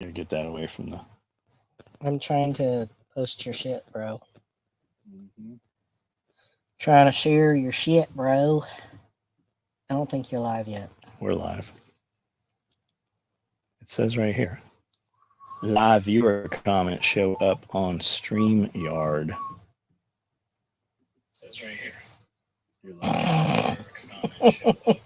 Here, get that away from the. I'm trying to post your shit, bro. Trying to share your shit, bro. I don't think you're live yet. We're live. It says right here. Live viewer comments show up on StreamYard. It says right here. Your live viewer comments show up.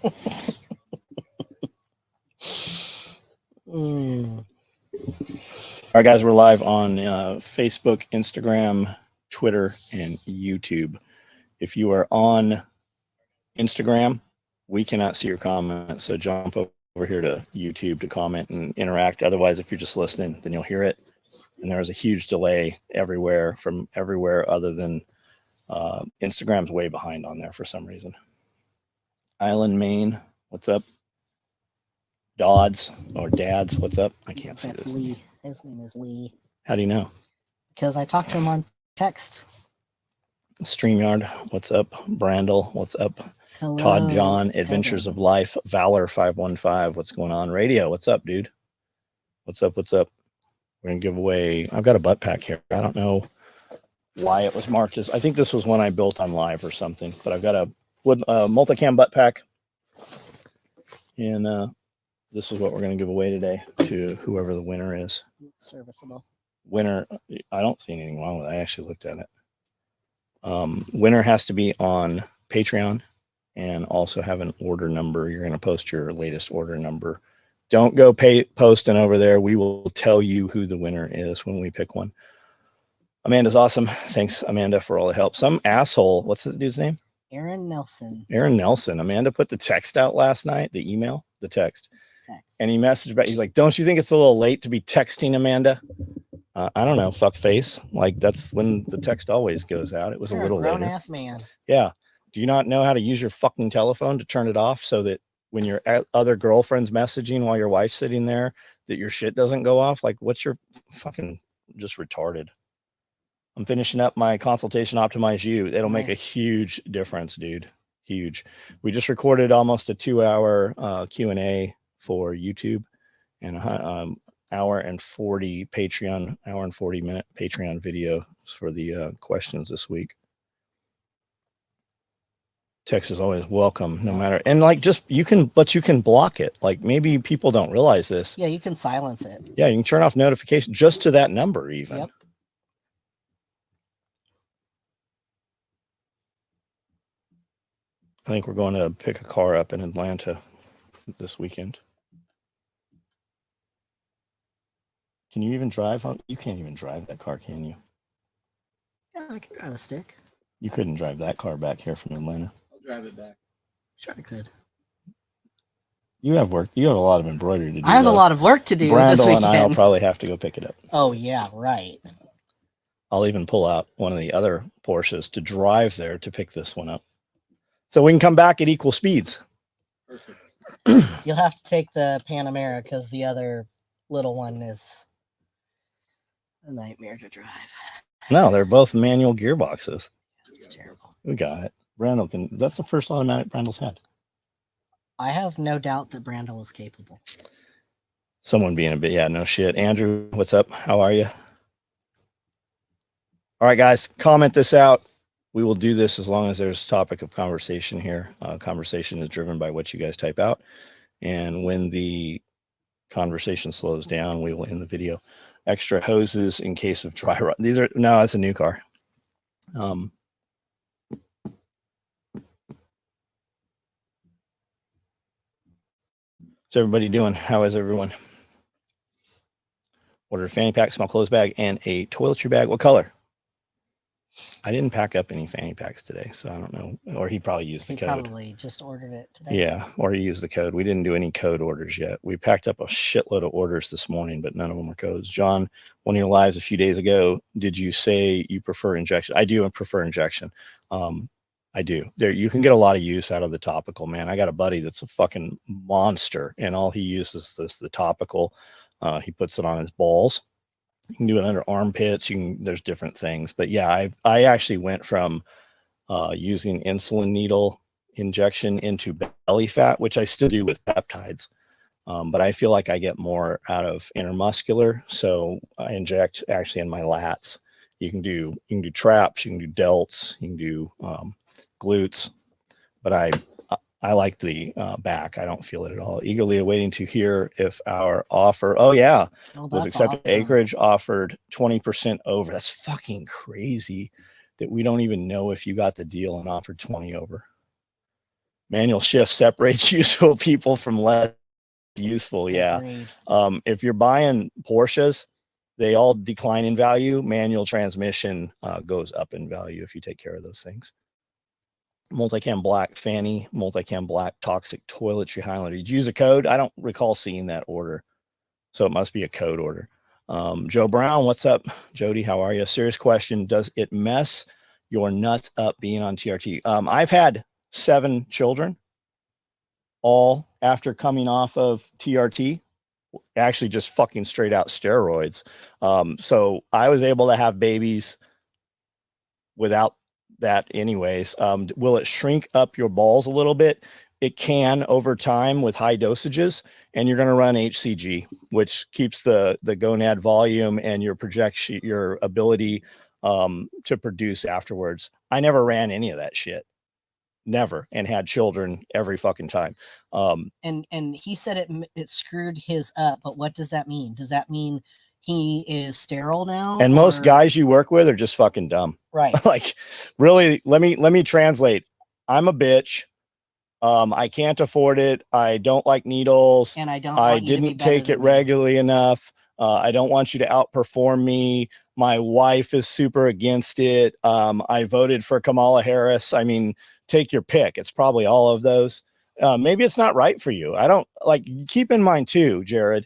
All right, guys, we're live on Facebook, Instagram, Twitter, and YouTube. If you are on Instagram, we cannot see your comments, so jump over here to YouTube to comment and interact. Otherwise, if you're just listening, then you'll hear it. And there's a huge delay everywhere from everywhere other than Instagram's way behind on there for some reason. Island, Maine, what's up? Dodds or Dads, what's up? I can't see That's this. Lee. His name is Lee. How do you know? Because I talked to him on text. StreamYard, what's up? Brandel, what's up? Hello. Todd John, Adventures of Life, Valor 515, what's going on? Radio, what's up, dude? What's up? What's up? We're gonna give away. I've got a butt pack here. I don't know why it was marked as. I think this was one I built on live or something. But I've got a wood multicam butt pack, and this is what we're gonna give away today to whoever the winner is. Serviceable. Winner. I don't see anything wrong with it. I actually looked at it. Winner has to be on Patreon and also have an order number. You're going to post your latest order number. Don't go posting over there. We will tell you who the winner is when we pick one. Amanda's awesome. Thanks, Amanda, for all the help. Some asshole, what's the dude's name? Aaron Nelson. Aaron Nelson. Amanda put the text out last night, the email, the text. And he messaged back. He's like, don't you think it's a little late to be texting, Amanda? I don't know, fuck face. Like, that's when the text always goes out. It was a little later. Grown-ass man. Yeah. Do you not know how to use your fucking telephone to turn it off so that when your other girlfriend's messaging while your wife's sitting there, that your shit doesn't go off? Like, what's your fucking just retarded? I'm finishing up my consultation Optimize You. It'll make a huge difference, dude. Huge. We just recorded almost a 2-hour Q&A for YouTube and hour and 40 Patreon, hour and 40 minute Patreon video for the questions this week. Text is always welcome, no matter. And like, just you can block it. Like, maybe people don't realize this. Yeah, you can silence it. Yeah, you can turn off notifications just to that number, even. Yep. I think we're going to pick a car up in Atlanta this weekend. Can you even drive? You can't even drive that car, can you? Yeah, I can drive a stick. You couldn't drive that car back here from Atlanta. I'll drive it back. Sure I could. You have work. You have a lot of embroidery to do. I have a lot of work to do this Brandel weekend. and I'll probably have to go pick it up. Oh, yeah, right. I'll even pull out one of the other Porsches to drive there to pick this one up. So we can come back at equal speeds. Perfect. You'll have to take the Panamera because the other little one is a nightmare to drive. No, they're both manual gearboxes. It's terrible. We got it. Brandel can. That's the first automatic Brandel's had. I have no doubt that Brandel is capable. Someone being a bit, yeah, no shit. Andrew, what's up? How are you? All right, guys, comment this out. We will do this as long as there's topic of conversation here. Conversation is driven by what you guys type out. And when the conversation slows down, we will end the video. Extra hoses in case of dry rot. These are, no, that's a new car. What's everybody doing? How is everyone? Ordered a fanny pack, small clothes bag, and a toiletry bag. What color? I didn't pack up any fanny packs today, so I don't know. Or he probably used the code. Probably just ordered it today. Yeah, or he used the code. We didn't do any code orders yet. We packed up a shitload of orders this morning, but none of them were codes. John, one of your lives a few days ago, did you say you prefer injection? I do prefer injection. I do. There, you can get a lot of use out of the topical, man. I got a buddy that's a fucking monster, and all he uses is the topical. He puts it on his balls. You can do it under armpits. There's different things, but yeah, I actually went from using insulin needle injection into belly fat, which I still do with peptides. But I feel like I get more out of intermuscular. So I inject actually in my lats. You can do traps, you can do delts, you can do glutes, but I like the back. I don't feel it at all. Eagerly awaiting to hear if our offer, oh yeah, was accepted. Awesome. Acreage offered 20% over. That's fucking crazy that we don't even know if you got the deal and offered 20 over. Manual shift separates useful people from less useful. Yeah. If you're buying Porsches, they all decline in value. Manual transmission goes up in value if you take care of those things. Multicam black fanny, multicam black toxic toiletry Highlander. Did you use a code? I don't recall seeing that order, so it must be a code order. Joe Brown, what's up? Jody, how are you? Serious question. Does it mess your nuts up being on TRT? I've had 7 children, all after coming off of TRT, actually just fucking straight out steroids. So I was able to have babies without that anyways. Will it shrink up your balls a little bit? It can over time with high dosages, and you're going to run HCG, which keeps the gonad volume and your projection, your ability to produce afterwards. I never ran any of that shit. Never, and had children every fucking time. And he said it screwed his up, but what does that mean? Does that mean he is sterile now? And most guys you work with are just fucking dumb. Right. Like, really, let me translate. I'm a bitch. I can't afford it. I don't like needles. And I didn't take it regularly enough. I don't want you to outperform me. My wife is super against it. I voted for Kamala Harris. I mean, take your pick. It's probably all of those. Maybe it's not right for you. I don't like, keep in mind too, Jared,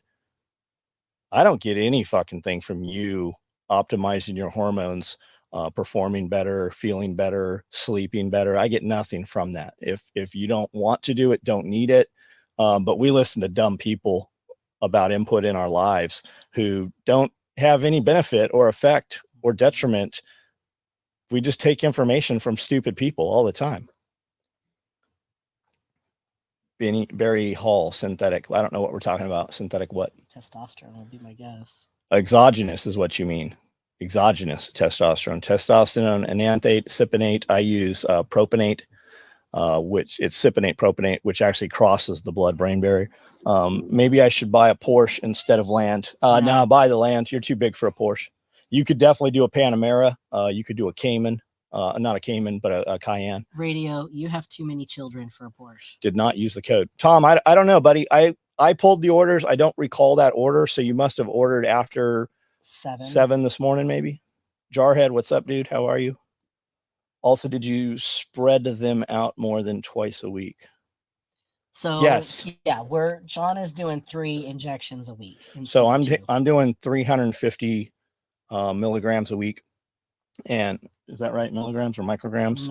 I don't get any fucking thing from you optimizing your hormones, performing better, feeling better, sleeping better. I get nothing from that. If you don't want to do it, don't need it. But we listen to dumb people about input in our lives who don't have any benefit or effect or detriment. We just take information from stupid people all the time. Barry Hall, synthetic. I don't know what we're talking about. Synthetic what? Testosterone would be my guess. Exogenous is what you mean. Exogenous testosterone. Testosterone, enanthate, cypionate. I use propionate, which it's cypionate, propionate, which actually crosses the blood-brain barrier. Maybe I should buy a Porsche instead of land. No, buy the land. You're too big for a Porsche. You could definitely do a Panamera. You could do a Cayman. Not a Cayman, but a Cayenne. Radio, you have too many children for a Porsche. Did not use the code. Tom, I don't know, buddy. I pulled the orders. I don't recall that order. So you must have ordered after 7 this morning, maybe. Jarhead, what's up, dude? How are you? Also, did you spread them out more than twice a week? So yes. Yeah, John is doing 3 injections a week. So I'm doing 350 milligrams a week. And is that right? Milligrams or micrograms?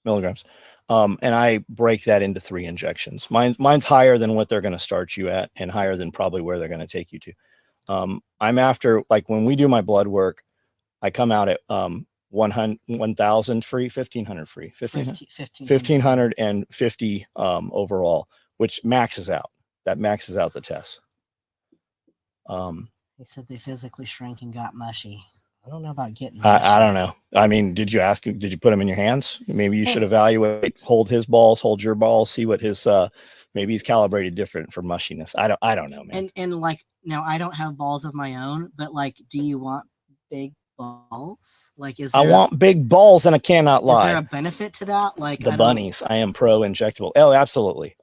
Milligrams. And I break that into 3 injections. Mine's higher than what they're going to start you at, and higher than probably where they're going to take you to. I'm after, like, when we do my blood work, I come out at 1,000 free, 1,500 free, 1,550 overall, which maxes out. That maxes out the test. They said they physically shrank and got mushy. I don't know about getting I don't know. I mean, did you put them in your hands? Maybe you should evaluate, hold his balls, hold your balls, see what his, maybe he's calibrated different for mushiness. I don't know, man. And like, now I don't have balls of my own, but like, do you want big balls? Like, I want big balls, and I cannot lie. Is there a benefit to that? Like the bunnies, I am pro injectable. Oh, absolutely.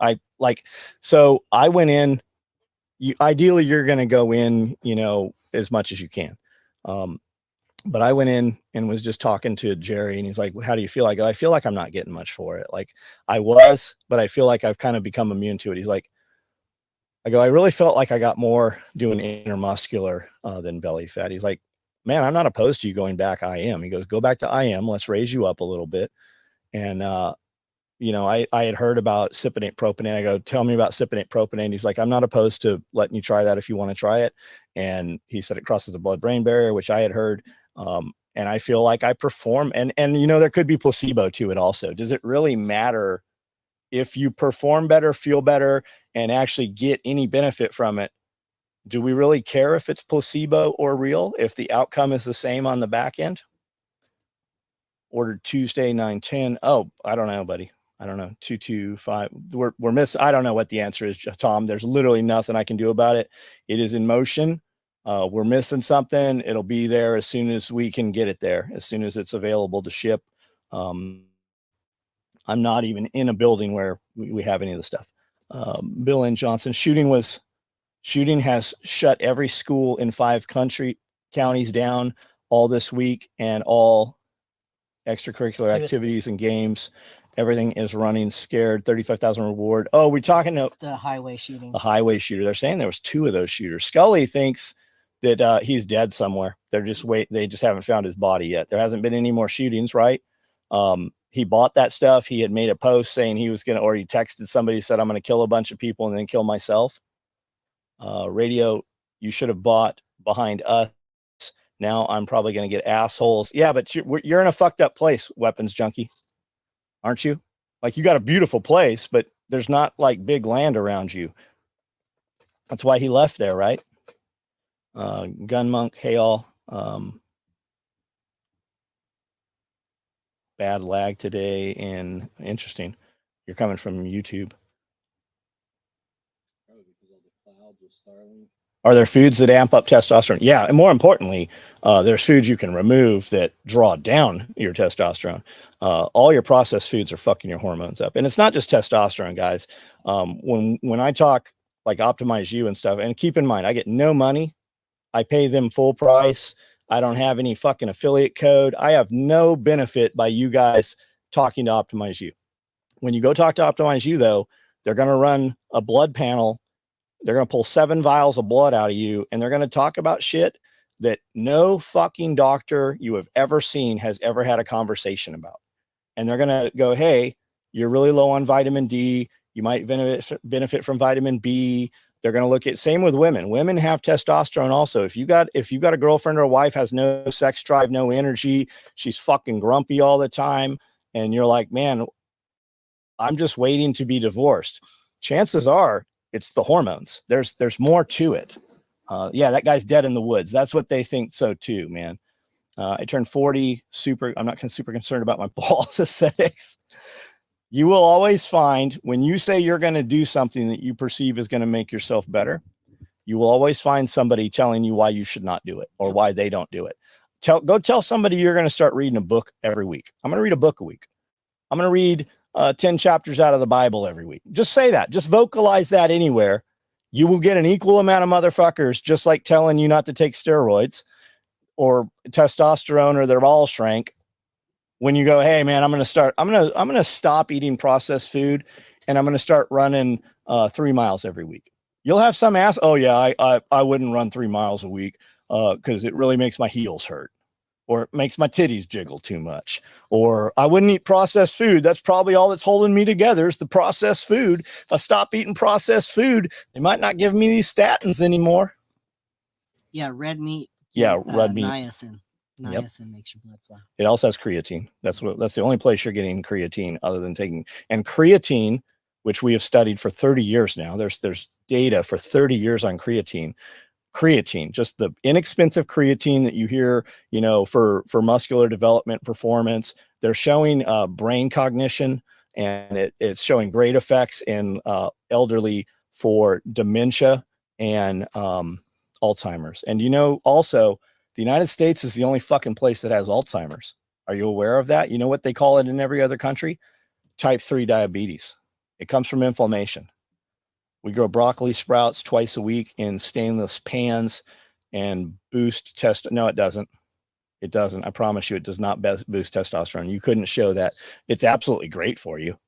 So I went in, ideally you're going to go in, as much as you can. But I went in and was just talking to Jerry, and he's like, how do you feel? I feel like I'm not getting much for it. Like I was, but I feel like I've kind of become immune to it. He's like, I really felt like I got more doing intermuscular than belly fat. He's like, man, I'm not opposed to you going back IM. He goes, go back to IM. Let's raise you up a little bit. And, I had heard about cypionate propionate. I go, tell me about cypionate propionate. He's like, I'm not opposed to letting you try that if you want to try it. And he said it crosses the blood-brain barrier, which I had heard. And I feel like I perform, and there could be placebo to it also. Does it really matter if you perform better, feel better, and actually get any benefit from it, do we really care if it's placebo or real, if the outcome is the same on the back end? Ordered Tuesday, 9/10. Oh, I don't know, buddy. I don't know. 225. We're missing. I don't know what the answer is, Tom. There's literally nothing I can do about it. It is in motion. We're missing something. It'll be there as soon as we can get it there, as soon as it's available to ship. I'm not even in a building where we have any of the stuff. Bill N. Johnson, shooting has shut every school in 5 counties down all this week, and all extracurricular activities and games. Everything is running scared. 35,000 reward. Oh, we're talking to the highway shooting. The highway shooter. They're saying there was 2 of those shooters. Scully thinks that he's dead somewhere. They just haven't found his body yet. There hasn't been any more shootings, right? He bought that stuff. He had made a post saying he was or he texted somebody, said, I'm going to kill a bunch of people and then kill myself. Radio, you should have bought behind us. Now I'm probably going to get assholes. Yeah, but you're in a fucked up place, weapons junkie, aren't you? Like, you got a beautiful place, but there's not like big land around you. That's why he left there, right? Gun Monk, hey all. Bad lag today, and interesting. You're coming from YouTube. Probably because all the clouds are Starlink. Are there foods that amp up testosterone? Yeah, and more importantly, there's foods you can remove that draw down your testosterone. All your processed foods are fucking your hormones up, and it's not just testosterone, guys. When I talk like Optimize You and stuff, and keep in mind, I get no money. I pay them full price. I don't have any fucking affiliate code. I have no benefit by you guys talking to Optimize You. When you go talk to Optimize You, though, they're going to run a blood panel. They're going to pull 7 vials of blood out of you, and they're going to talk about shit that no fucking doctor you have ever seen has ever had a conversation about. And they're going to go, hey, you're really low on vitamin D. You might benefit from vitamin B. They're going to look at, same with women. Women have testosterone also. If you got a girlfriend or a wife has no sex drive, no energy, she's fucking grumpy all the time, and you're like, man, I'm just waiting to be divorced. Chances are it's the hormones. There's more to it. Yeah, that guy's dead in the woods. That's what they think so too, man. I turned 40. I'm not super concerned about my balls aesthetics. You will always find, when you say you're going to do something that you perceive is going to make yourself better, you will always find somebody telling you why you should not do it or why they don't do it. Go tell somebody you're going to start reading a book every week. I'm going to read a book a week. I'm going to read 10 chapters out of the Bible every week. Just say that. Just vocalize that anywhere. You will get an equal amount of motherfuckers just like telling you not to take steroids or testosterone or their balls shrank. When you go, hey man, I'm going to stop eating processed food and I'm going to start running 3 miles every week. You'll have some ass. Oh yeah, I wouldn't run 3 miles a week because it really makes my heels hurt, or it makes my titties jiggle too much, or I wouldn't eat processed food. That's probably all that's holding me together is the processed food. If I stop eating processed food, they might not give me these statins anymore. Yeah, red meat. Yeah, red meat. Niacin. Niacin makes your blood flow. It also has creatine. That's the only place you're getting creatine other than taking. And creatine, which we have studied for 30 years now. There's data for 30 years on creatine. Creatine, just the inexpensive creatine that you hear, for muscular development, performance. They're showing brain cognition, and it's showing great effects in elderly for dementia and Alzheimer's. And also, the United States is the only fucking place that has Alzheimer's. Are you aware of that? You know what they call it in every other country? Type 3 diabetes. It comes from inflammation. We grow broccoli sprouts twice a week in stainless pans and boost test. No, it doesn't. It doesn't. I promise you, it does not boost testosterone. You couldn't show that. It's absolutely great for you.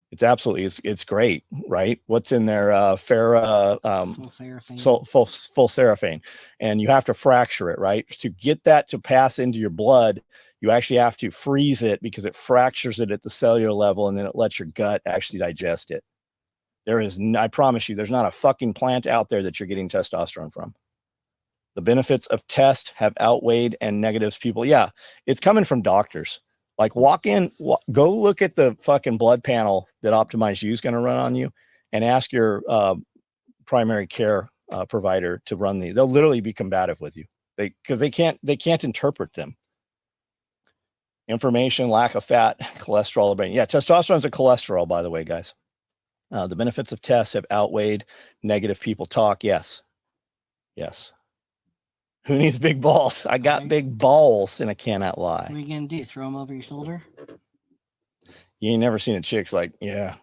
It's great, right? What's in there? Sulforaphane. And you have to fracture it, right? To get that to pass into your blood, you actually have to freeze it because it fractures it at the cellular level, and then it lets your gut actually digest it. I promise you, there's not a fucking plant out there that you're getting testosterone from. The benefits of test have outweighed and negatives people. Yeah, it's coming from doctors. Like walk in, go look at the fucking blood panel that Optimize U is going to run on you, and ask your primary care provider to run these. They'll literally be combative with you, because they can't interpret them. Information, lack of fat, cholesterol. Yeah, testosterone's a cholesterol, by the way, guys. The benefits of tests have outweighed negative people talk. Yes. Who needs big balls? I got big balls, and I cannot lie. What are you gonna do? Throw them over your shoulder? You ain't never seen a chick's like, yeah,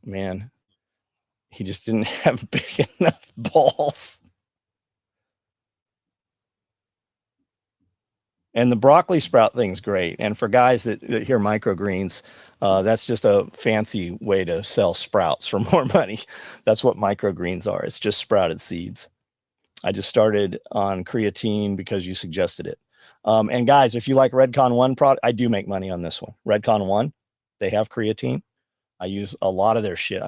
man, he just didn't have big enough balls. And the broccoli sprout thing's great. And for guys that hear microgreens, that's just a fancy way to sell sprouts for more money. That's what microgreens are. It's just sprouted seeds. I just started on creatine because you suggested it. And guys, if you like Redcon 1 product, I do make money on this one. Redcon 1, they have creatine. I use a lot of their shit.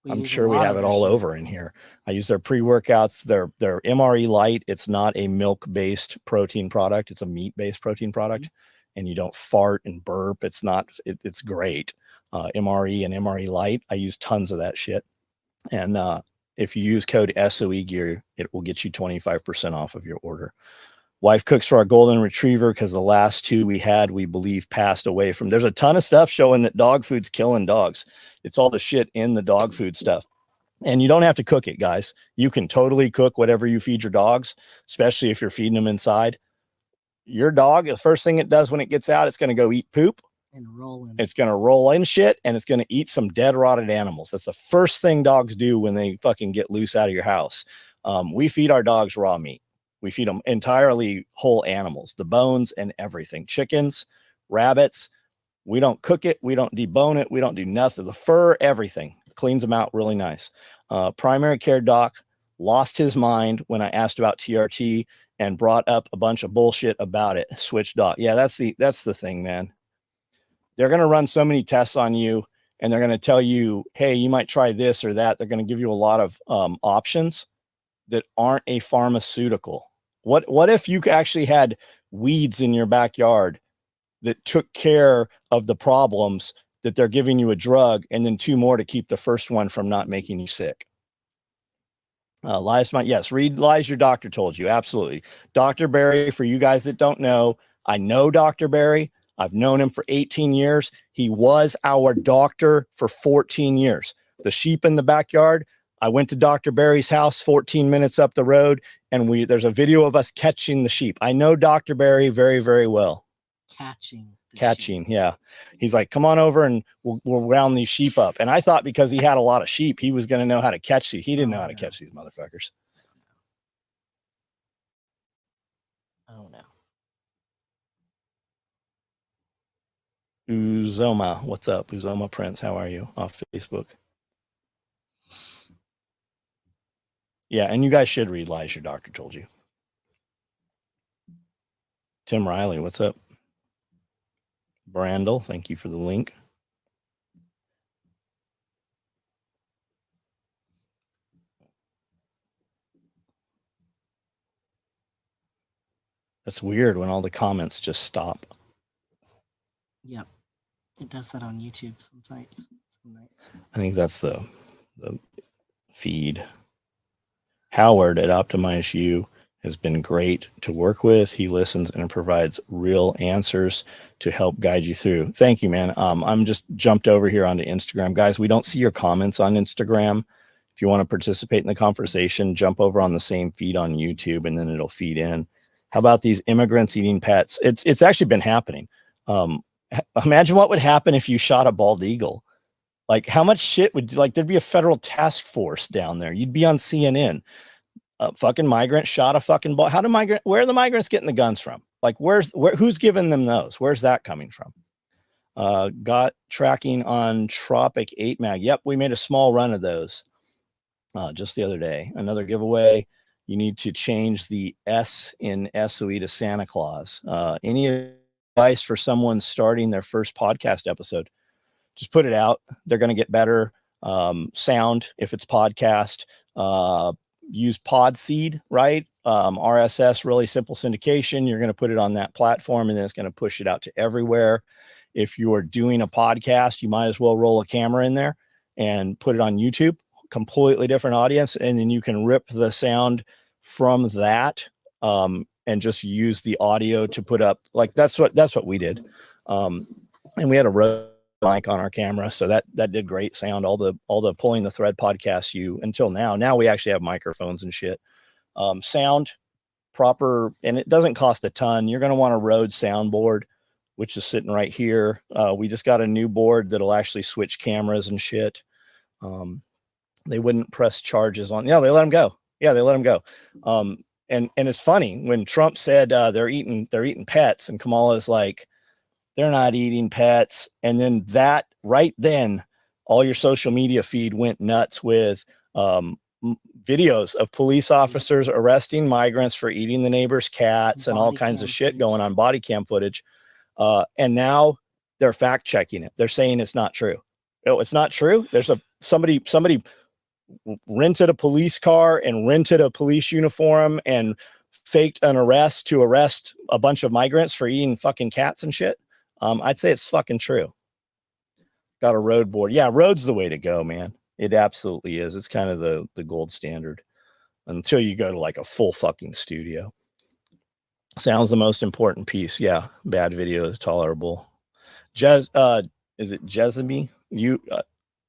I'm sure we have it all over in here. I use their pre-workouts, their MRE Light. It's not a milk-based protein product. It's a meat-based protein product. And you don't fart and burp. It's great. MRE and MRE Light. I use tons of that shit. And if you use code SOE Gear, it will get you 25% off of your order. Wife cooks for our golden retriever because the last two we had, we believe, passed away from. There's a ton of stuff showing that dog food's killing dogs. It's all the shit in the dog food stuff. And you don't have to cook it, guys. You can totally cook whatever you feed your dogs, especially if you're feeding them inside. Your dog, the first thing it does when it gets out, it's going to go eat poop. And roll in. It's going to roll in shit, and it's going to eat some dead, rotted animals. That's the first thing dogs do when they fucking get loose out of your house. We feed our dogs raw meat. We feed them entirely whole animals, the bones and everything. Chickens, rabbits. We don't cook it. We don't debone it. We don't do nothing. The fur, everything. Cleans them out really nice. Primary care doc lost his mind when I asked about TRT and brought up a bunch of bullshit about it. Switch doc. Yeah, that's the thing, man. They're going to run so many tests on you, and they're going to tell you, hey, you might try this or that. They're going to give you a lot of options that aren't a pharmaceutical. What if you actually had weeds in your backyard that took care of the problems that they're giving you a drug, and then two more to keep the first one from not making you sick? Lies, yes, read lies your doctor told you. Absolutely. Dr. Barry, for you guys that don't know, I know Dr. Barry. I've known him for 18 years. He was our doctor for 14 years. The sheep in the backyard, I went to Dr. Barry's house 14 minutes up the road, and there's a video of us catching the sheep. I know Dr. Barry very, very well. Catching, sheep. Yeah. He's like, come on over and we'll round these sheep up. And I thought because he had a lot of sheep, he was going to know how to catch these. He didn't know how to catch these motherfuckers. Oh, no. Uzoma, what's up? Uzoma Prince, how are you? Off Facebook. Yeah, and you guys should read Lies Your Doctor Told You. Tim Riley, what's up? Brandel, thank you for the link. That's weird when all the comments just stop. Yep. It does that on YouTube sometimes. Some nights. I think that's the feed. Howard at Optimize U has been great to work with. He listens and provides real answers to help guide you through. Thank you, man. I'm just jumped over here onto Instagram. Guys, we don't see your comments on Instagram. If you want to participate in the conversation, jump over on the same feed on YouTube, and then it'll feed in. How about these immigrants eating pets? It's actually been happening. Imagine what would happen if you shot a bald eagle. Like, how much shit would, like, there'd be a federal task force down there. You'd be on CNN. Fucking migrant shot a fucking ball. Where are the migrants getting the guns from? Like, who's giving them those? Where's that coming from? Got tracking on Tropic 8 mag. Yep, we made a small run of those just the other day. Another giveaway. You need to change the S in SOE to Santa Claus. Any advice for someone starting their first podcast episode? Just put it out. They're going to get better sound if it's podcast. Use Podseed, right? RSS, really simple syndication. You're going to put it on that platform, and then it's going to push it out to everywhere. If you are doing a podcast, you might as well roll a camera in there and put it on YouTube, completely different audience. And then you can rip the sound from that, and just use the audio to put up, like, that's what we did. And we had a Rode mic on our camera, so that did great sound. All the Pulling the Thread podcasts until now we actually have microphones and shit. Sound proper, and it doesn't cost a ton. You're going to want a Rode soundboard, which is sitting right here. We just got a new board that'll actually switch cameras and shit. They wouldn't press charges on. Yeah, they let them go. Yeah, they let them go. And it's funny when Trump said they're eating pets, and Kamala's like, they're not eating pets. And then that right then, all your social media feed went nuts with videos of police officers arresting migrants for eating the neighbor's cats and all kinds of shit going on, body cam footage. And now they're fact checking it. They're saying it's not true. Oh, it's not true. There's somebody rented a police car and rented a police uniform and faked an arrest to arrest a bunch of migrants for eating fucking cats and shit. I'd say it's fucking true. Got a Rode board. Yeah, Rode's the way to go, man. It absolutely is. It's kind of the gold standard until you go to like a full fucking studio. Sound's the most important piece. Yeah, bad video is tolerable. Is it Jezebel?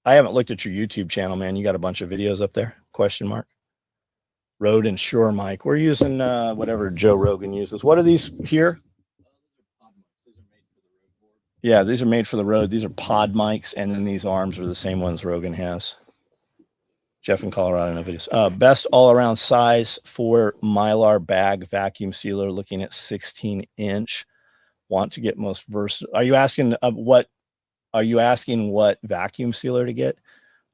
I haven't looked at your YouTube channel, man. You got a bunch of videos up there? Question mark. Rode and Shure mic. We're using whatever Joe Rogan uses. What are these here? Yeah, these are made for the Rode. These are pod mics, and then these arms are the same ones Rogan has. Jeff in Colorado, no videos. Best all-around size for Mylar bag vacuum sealer, looking at 16-inch. Want to get most versatile. Are you asking what vacuum sealer to get?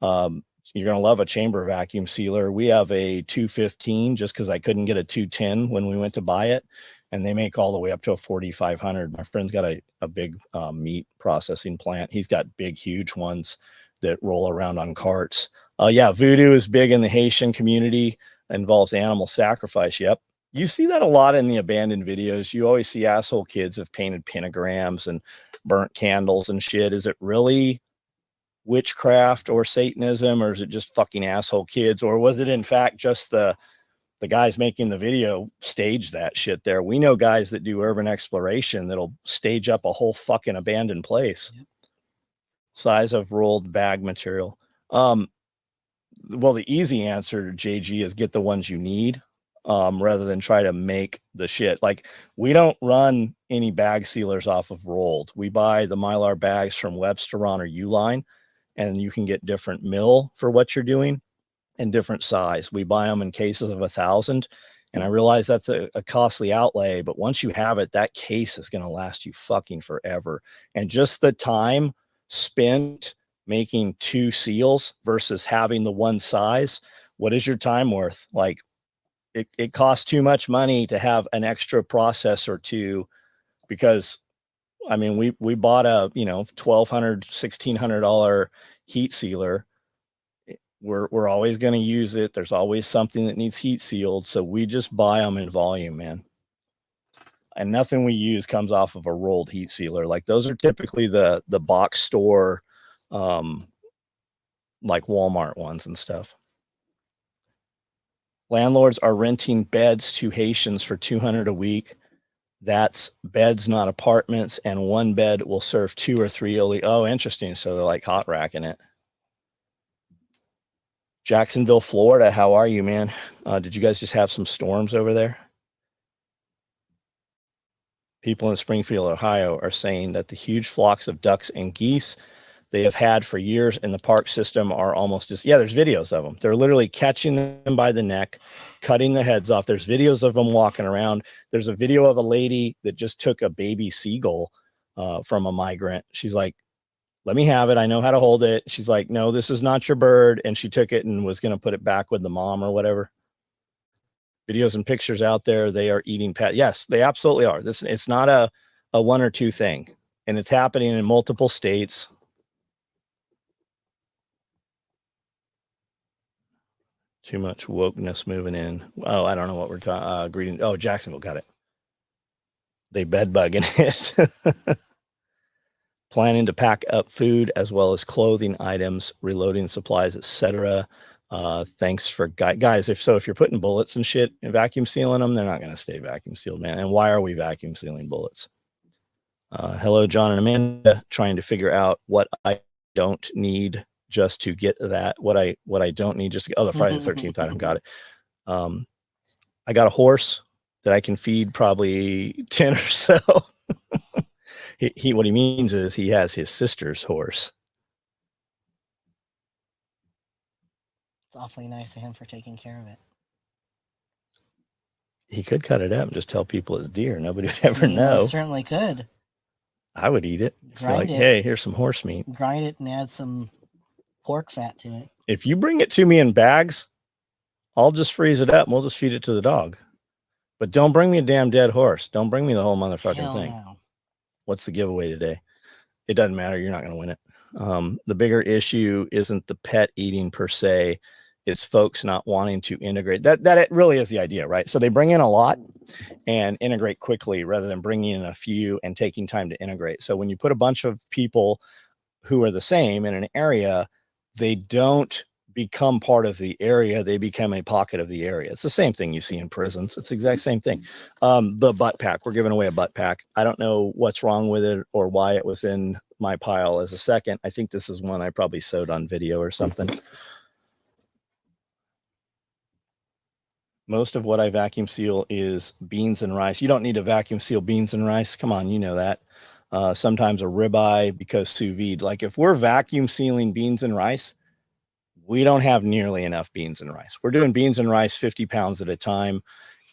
You're going to love a chamber vacuum sealer. We have a 215 just because I couldn't get a 210 when we went to buy it. And they make all the way up to a 4,500. My friend's got a big meat processing plant. He's got big, huge ones that roll around on carts. Yeah, voodoo is big in the Haitian community. Involves animal sacrifice. Yep. You see that a lot in the abandoned videos. You always see asshole kids have painted pentagrams and burnt candles and shit. Is it really witchcraft or Satanism, or is it just fucking asshole kids? Or was it in fact just the guys making the video stage that shit there? We know guys that do urban exploration that'll stage up a whole fucking abandoned place. Yep. Size of rolled bag material. Well, the easy answer to JG is get the ones you need, rather than try to make the shit. Like, we don't run any bag sealers off of rolled. We buy the Mylar bags from Websteron or Uline, and you can get different mill for what you're doing and different size. We buy them in cases of 1,000. And I realize that's a costly outlay, but once you have it, that case is going to last you fucking forever. And just the time spent making 2 seals versus having the one size, what is your time worth? Like, it costs too much money to have an extra process or two, because I mean, we bought a, $1,200, $1,600 heat sealer. We're always going to use it. There's always something that needs heat sealed. So we just buy them in volume, man. And nothing we use comes off of a rolled heat sealer. Like, those are typically the box store, like Walmart ones and stuff. Landlords are renting beds to Haitians for $200 a week. That's beds, not apartments. And one bed will serve 2 or 3 only. Oh, interesting. So they're like hot racking it. Jacksonville, Florida. How are you, man? Did you guys just have some storms over there? People in Springfield, Ohio are saying that the huge flocks of ducks and geese they have had for years in the park system are almost just, yeah, there's videos of them. They're literally catching them by the neck, cutting the heads off. There's videos of them walking around. There's a video of a lady that just took a baby seagull from a migrant. She's like, let me have it. I know how to hold it. She's like, no, this is not your bird. And she took it and was going to put it back with the mom or whatever. Videos and pictures out there. They are eating pet. Yes, they absolutely are. It's not a 1 or 2 thing. And it's happening in multiple states. Too much wokeness moving in. Oh, I don't know what we're talking. Greeting. Oh, Jacksonville got it. They bed bugging it. Planning to pack up food as well as clothing items, reloading supplies, etc. Thanks for guys. If you're putting bullets and shit and vacuum sealing them, they're not going to stay vacuum sealed, man. And why are we vacuum sealing bullets? Hello, John and Amanda. Trying to figure out what I don't need just to get that. What I don't need just to get. Oh, the Friday the 13th item. Got it. I got a horse that I can feed probably 10 or so. He what he means is he has his sister's horse. It's awfully nice of him for taking care of it. He could cut it up and just tell people it's deer. Nobody would ever know. He certainly could. I would eat it. Grind it. Hey, here's some horse meat. Grind it and add some pork fat to it. If you bring it to me in bags, I'll just freeze it up and we'll just feed it to the dog. But don't bring me a damn dead horse. Don't bring me the whole motherfucking thing. No. What's the giveaway today? It doesn't matter. You're not going to win it. The bigger issue isn't the pet eating per se. It's folks not wanting to integrate. That it really is the idea, right? So they bring in a lot and integrate quickly rather than bringing in a few and taking time to integrate. So when you put a bunch of people who are the same in an area, they don't become part of the area. They become a pocket of the area. It's the same thing you see in prisons. It's the exact same thing. The butt pack, we're giving away a butt pack. I don't know what's wrong with it or why it was in my pile as a second. I think this is one I probably sewed on video or something. Most of what I vacuum seal is beans and rice. You don't need to vacuum seal beans and rice. Come on, you know that. Sometimes a ribeye because sous vide. Like if we're vacuum sealing beans and rice, we don't have nearly enough beans and rice. We're doing beans and rice 50 pounds at a time.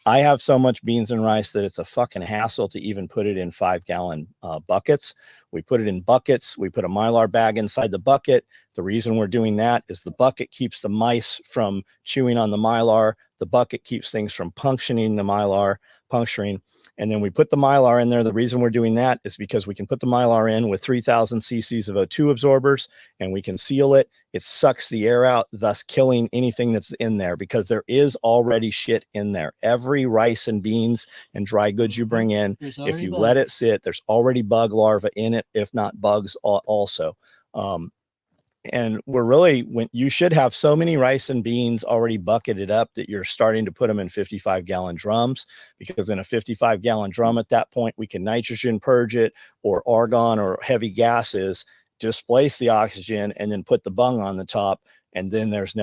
I have so much beans and rice that it's a fucking hassle to even put it in 5-gallon buckets. We put it in buckets. We put a Mylar bag inside the bucket. The reason we're doing that is the bucket keeps the mice from chewing on the Mylar. The bucket keeps things from puncturing the Mylar, puncturing. And then we put the Mylar in there. The reason we're doing that is because we can put the Mylar in with 3,000 cc's of O2 absorbers and we can seal it. It sucks the air out, thus killing anything that's in there because there is already shit in there. Every rice and beans and dry goods you bring in, if you let it sit, there's already bug larvae in it, if not bugs also. And we're really, when you should have so many rice and beans already bucketed up that you're starting to put them in 55-gallon drums, because in a 55-gallon drum at that point, we can nitrogen purge it or argon or heavy gases, displace the oxygen, and then put the bung on the top. And then there's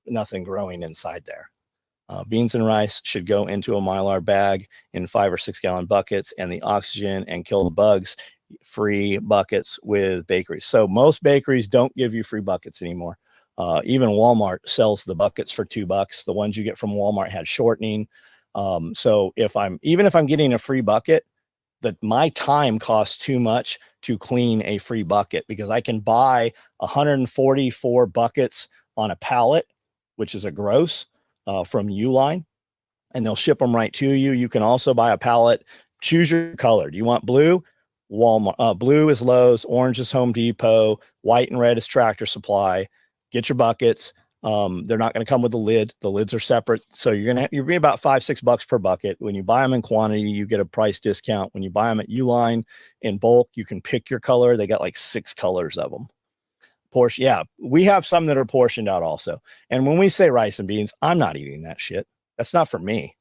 nothing growing inside there. Beans and rice should go into a Mylar bag in 5 or 6 gallon buckets, and the oxygen and kill the bugs. Free buckets with bakeries. So most bakeries don't give you free buckets anymore. Even Walmart sells the buckets for $2. The ones you get from Walmart had shortening. So if I'm getting a free bucket, my time costs too much to clean a free bucket, because I can buy 144 buckets on a pallet, which is a gross from Uline, and they'll ship them right to you. You can also buy a pallet. Choose your color. Do you want blue? Walmart. Blue is Lowe's, orange is Home Depot, white and red is Tractor Supply. Get your buckets. They're not going to come with the lid. The lids are separate. So you're be about $5-6 per bucket. When you buy them in quantity, you get a price discount. When you buy them at Uline in bulk, you can pick your color. They got like 6 colors of them. Portion. Yeah, we have some that are portioned out also. And when we say rice and beans, I'm not eating that shit. That's not for me.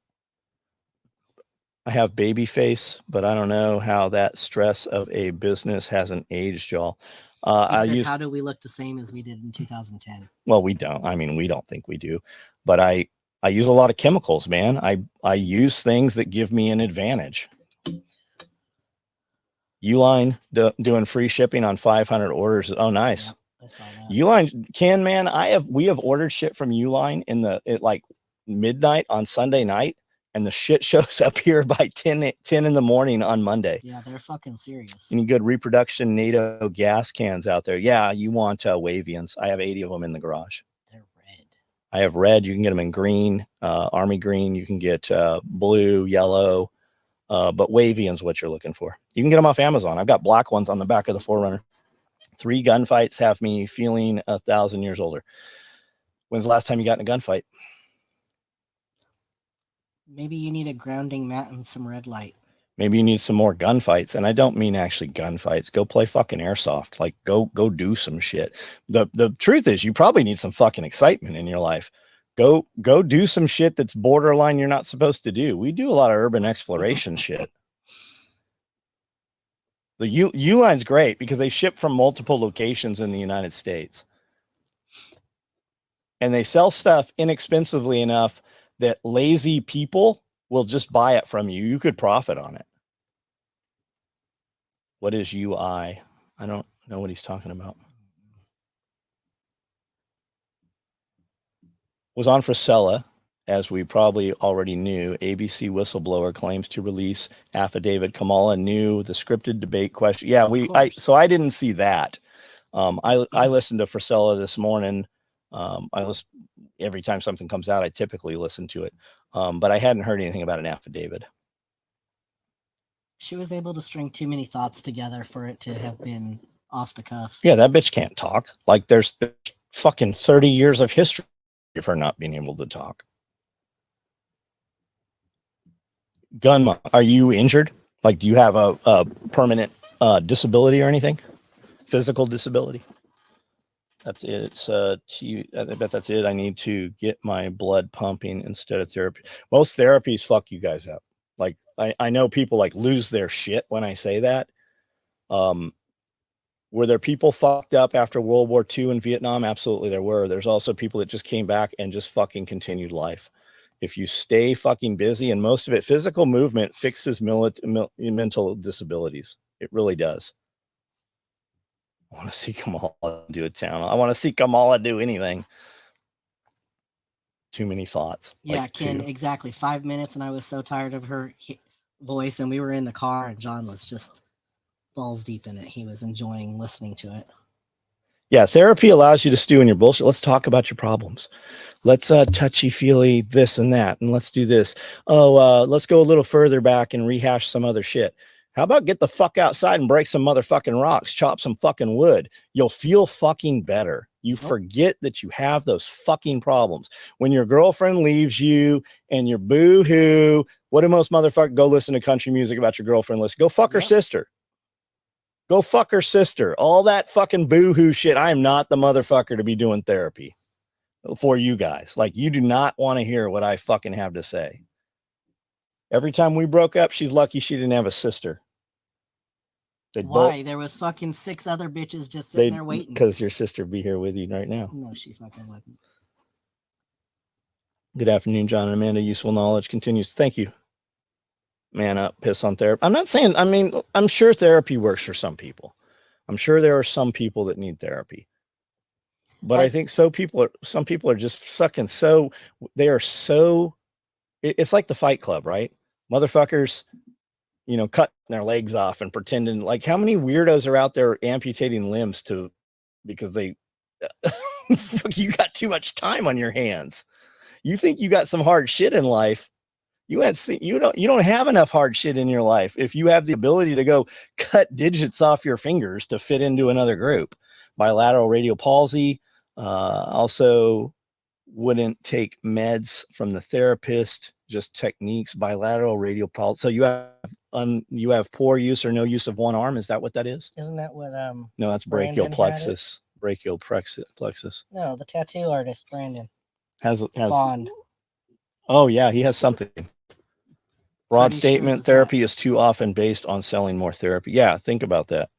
I have baby face, but I don't know how that stress of a business hasn't aged, y'all. How do we look the same as we did in 2010? Well, we don't. I mean, we don't think we do, but I use a lot of chemicals, man. I use things that give me an advantage. Uline doing free shipping on 500 orders. Oh, nice. Yeah, I saw that. Uline, Ken, man, we have ordered shit from Uline at like midnight on Sunday night. And the shit shows up here by 10 in the morning on Monday. Yeah, they're fucking serious. Any good reproduction NATO gas cans out there? Yeah, you want Wavians. I have 80 of them in the garage. They're red. I have red. You can get them in green, army green. You can get blue, yellow. But Wavian's what you're looking for. You can get them off Amazon. I've got black ones on the back of the 4Runner. 3 gunfights have me feeling 1,000 years older. When's the last time you got in a gunfight? Maybe you need a grounding mat and some red light. Maybe you need some more gunfights. And I don't mean actually gunfights. Go play fucking airsoft. Like go do some shit. The truth is you probably need some fucking excitement in your life. Go do some shit that's borderline you're not supposed to do. We do a lot of urban exploration shit. The U-Line's great because they ship from multiple locations in the United States. And they sell stuff inexpensively enough that lazy people will just buy it from you. You could profit on it. What is UI? I don't know what he's talking about. Was on Frisella, as we probably already knew. ABC whistleblower claims to release affidavit. Kamala knew the scripted debate question. Yeah, so I didn't see that. I listened to Frisella this morning. I listen every time something comes out. I typically listen to it, but I hadn't heard anything about an affidavit. She was able to string too many thoughts together for it to have been off the cuff. Yeah, that bitch can't talk. Like there's fucking 30 years of history of her not being able to talk. Gunma, are you injured? Like, do you have a permanent disability or anything? Physical disability? That's it. It's I bet that's it. I need to get my blood pumping instead of therapy. Most therapies fuck you guys up. Like I know people like lose their shit when I say that. Were there people fucked up after World War II in Vietnam? Absolutely there were. There's also people that just came back and just fucking continued life. If you stay fucking busy, and most of it, physical movement fixes mental disabilities. It really does. I want to see Kamala do a town. I want to see Kamala do anything. Too many thoughts. Yeah, like Ken, exactly. 5 minutes, and I was so tired of her voice, and we were in the car, and John was just balls deep in it. He was enjoying listening to it. Yeah, therapy allows you to stew in your bullshit. Let's talk about your problems. Let's touchy-feely this and that, and let's do this. Let's go a little further back and rehash some other shit. How about get the fuck outside and break some motherfucking rocks, chop some fucking wood? You'll feel fucking better. You forget that you have those fucking problems. When your girlfriend leaves you and you're boo-hoo, what do most motherfuckers go listen to country music about your girlfriend? Listen, go fuck her sister. Go fuck her sister. All that fucking boo-hoo shit. I am not the motherfucker to be doing therapy for you guys. Like, you do not want to hear what I fucking have to say. Every time we broke up, she's lucky she didn't have a sister. Why? There was fucking 6 other bitches just sitting there waiting. Because your sister be here with you right now. No, she fucking wouldn't. Good afternoon, John and Amanda. Useful knowledge continues. Thank you. Man up, piss on therapy. I'm not saying, I mean, I'm sure therapy works for some people. I'm sure there are some people that need therapy. But I think some people are just sucking it's like the Fight Club, right? Motherfuckers, cutting their legs off and pretending, like, how many weirdos are out there amputating limbs because they you got too much time on your hands. You think you got some hard shit in life. You don't have enough hard shit in your life if you have the ability to go cut digits off your fingers to fit into another group. Bilateral radial palsy, also wouldn't take meds from the therapist, just techniques. Bilateral radial palsy. So you have poor use or no use of one arm. Is that what that is? Isn't that what No, that's brachial plexus. Brachial plexus. No, the tattoo artist Brandon has Bond. Oh yeah, he has something. Broad statement, therapy is too often based on selling more therapy. Yeah, think about that.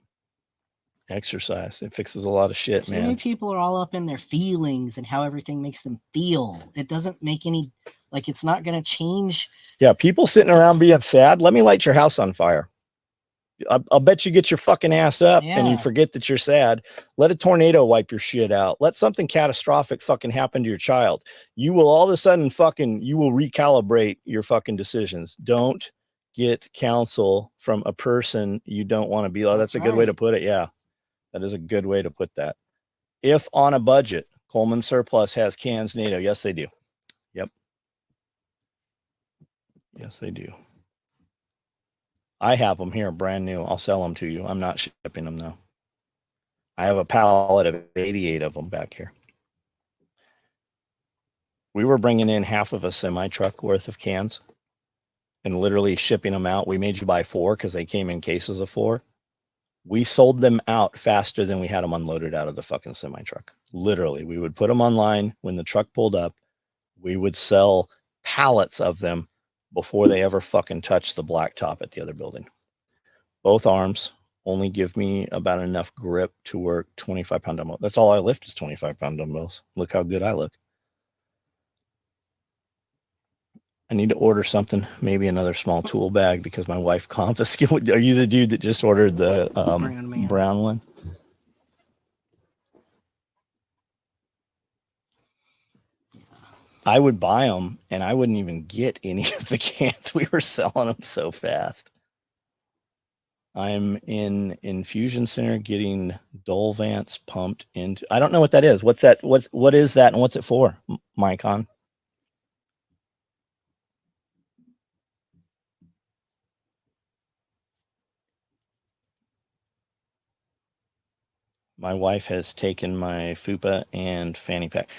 Exercise, it fixes a lot of shit, man. Many people are all up in their feelings and how everything makes them feel. It doesn't make any, like, it's not going to change. Yeah, people sitting around being sad. Let me light your house on fire. I'll bet you get your fucking ass up and you forget that you're sad. Let a tornado wipe your shit out. Let something catastrophic fucking happen to your child. You will all of a sudden you will recalibrate your fucking decisions. Don't get counsel from a person you don't want to be. Oh, that's a good way to put it. Yeah, that is a good way to put that. If on a budget, Coleman Surplus has cans NATO. Yes, they do. Yep. Yes, they do. I have them here, brand new. I'll sell them to you. I'm not shipping them, though. I have a pallet of 88 of them back here. We were bringing in half of a semi-truck worth of cans and literally shipping them out. We made you buy 4 because they came in cases of 4. We sold them out faster than we had them unloaded out of the fucking semi truck. Literally, we would put them online. When the truck pulled up, we would sell pallets of them before they ever fucking touched the blacktop at the other building. Both arms only give me about enough grip to work 25-pound dumbbells. That's all I lift is 25-pound dumbbells. Look how good I look. I need to order something, maybe another small tool bag, because my wife confiscated. Are you the dude that just ordered the brown one? I would buy them and I wouldn't even get any of the cans. We were selling them so fast. I'm in infusion center getting Dolvance pumped into. I don't know what that is. What's that? What is that? And what's it for, Mycon? My wife has taken my fupa and fanny pack.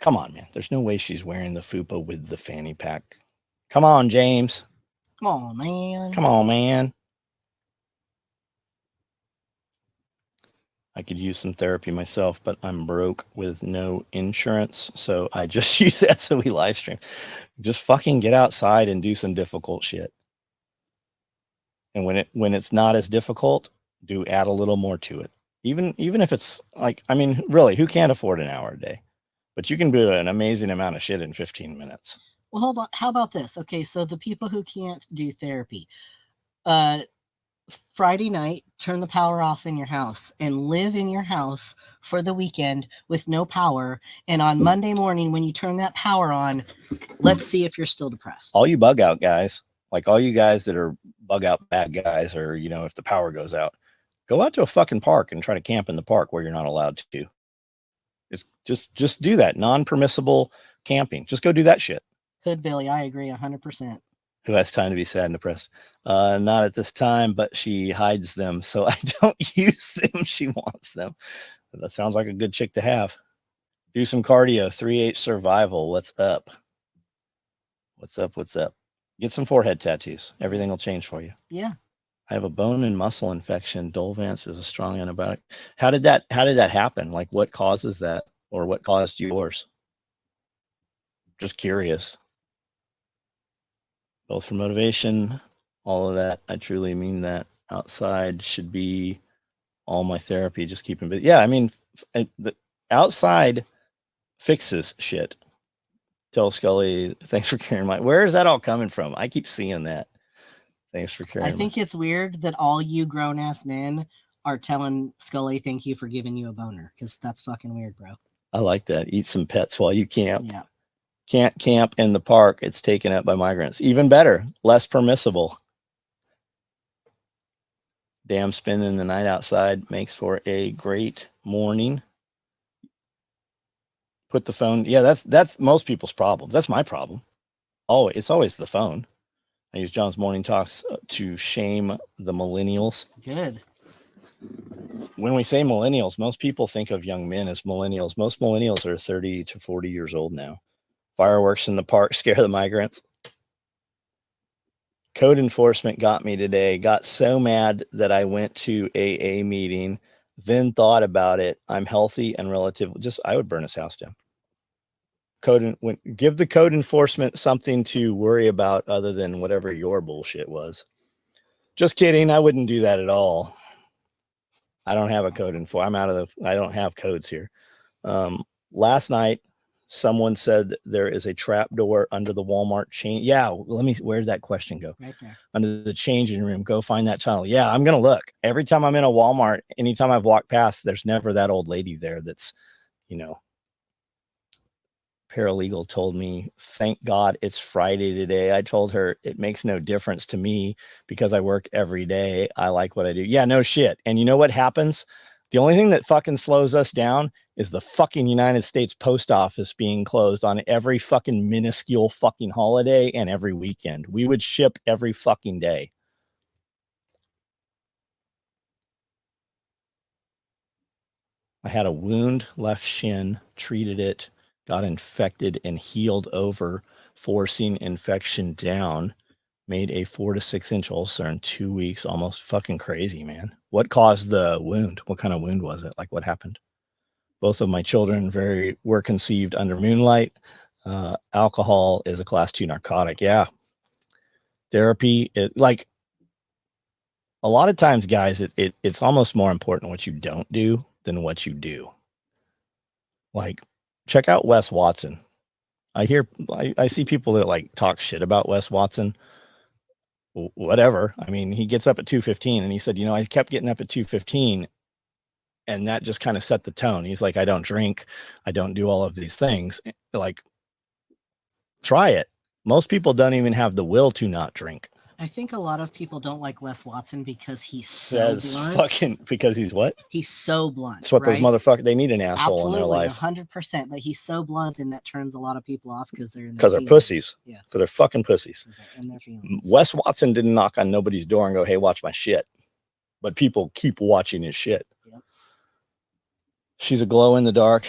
Come on, man. There's no way she's wearing the fupa with the fanny pack. Come on, James. Come on, man. Come on, man. I could use some therapy myself, but I'm broke with no insurance. So I just use SOE live stream. Just fucking get outside and do some difficult shit. And when it's not as difficult, do add a little more to it. Even if it's like, I mean, really, who can't afford an hour a day? But you can do an amazing amount of shit in 15 minutes. Well, hold on. How about this? Okay, so the people who can't do therapy, Friday night, turn the power off in your house and live in your house for the weekend with no power. And on Monday morning, when you turn that power on, let's see if you're still depressed. All you bug out guys, like all you guys that are bug out bad guys, or, you know, if the power goes out, go out to a fucking park and try to camp in the park where you're not allowed to. It's just do that. Non-permissible camping. Just go do that shit. Hood Billy, I agree 100%. Who has time to be sad and depressed? Not at this time, but she hides them, so I don't use them. She wants them. That sounds like a good chick to have. Do some cardio. 3H survival. What's up? What's up? What's up? Get some forehead tattoos. Everything will change for you. Yeah. I have a bone and muscle infection. Dolvance is a strong antibiotic. How did that happen? Like, what causes that, or what caused yours? Just curious. Both for motivation, all of that. I truly mean that. Outside should be all my therapy. Just keeping busy. Yeah, I mean, the outside fixes shit. Tell Scully, thanks for carrying my. Where is that all coming from? I keep seeing that. Thanks for carrying. I think it's weird that all you grown ass men are telling Scully thank you for giving you a boner, because that's fucking weird, bro. I like that. Eat some pets while you camp. Yeah. Can't camp in the park. It's taken up by migrants. Even better, less permissible. Damn, spending the night outside makes for a great morning. Put the phone. Yeah, that's most people's problems. That's my problem. Oh, it's always the phone. I use John's morning talks to shame the millennials. Good. When we say millennials, most people think of young men as millennials. Most millennials are 30 to 40 years old now. Fireworks in the park scare the migrants. Code enforcement got me today. Got so mad that I went to AA meeting, then thought about it. I'm healthy and relative. I would burn his house down. Give the code enforcement something to worry about other than whatever your bullshit was. Just kidding. I wouldn't do that at all. I don't have a code I don't have codes here. Last night, someone said there is a trap door under the Walmart chain. Yeah. Where'd that question go? Right there. Under the changing room. Go find that tunnel. Yeah. I'm going to look. Every time I'm in a Walmart, anytime I've walked past, there's never that old lady there that's, you know, paralegal told me, thank God it's Friday today. I told her it makes no difference to me because I work every day. I like what I do. Yeah, no shit. And you know what happens? The only thing that fucking slows us down is the fucking United States Post Office being closed on every fucking minuscule fucking holiday and every weekend. We would ship every fucking day. I had a wound, left shin, treated it, got infected and healed over, forcing infection down. made a 4 to 6 inch ulcer in 2 weeks. Almost fucking crazy, man. What caused the wound? What kind of wound was it? Like, what happened? Both of my children were conceived under moonlight. Alcohol is a class 2 narcotic. Yeah. Therapy, like a lot of times, guys, it's almost more important what you don't do than what you do. Like, check out Wes Watson. I see people that like talk shit about Wes Watson. Whatever. I mean, he gets up at 2:15 and he said, I kept getting up at 2:15 and that just kind of set the tone. He's like, I don't drink. I don't do all of these things. Like, try it. Most people don't even have the will to not drink. I think a lot of people don't like Wes Watson because he's so blunt. Because he's what? He's so blunt. That's what those motherfuckers, they need an asshole in their life. 100%. But he's so blunt, and that turns a lot of people off because they're pussies. Yes. Because they're fucking pussies. In their feelings. Wes Watson didn't knock on nobody's door and go, hey, watch my shit. But people keep watching his shit. Yep. She's a glow in the dark.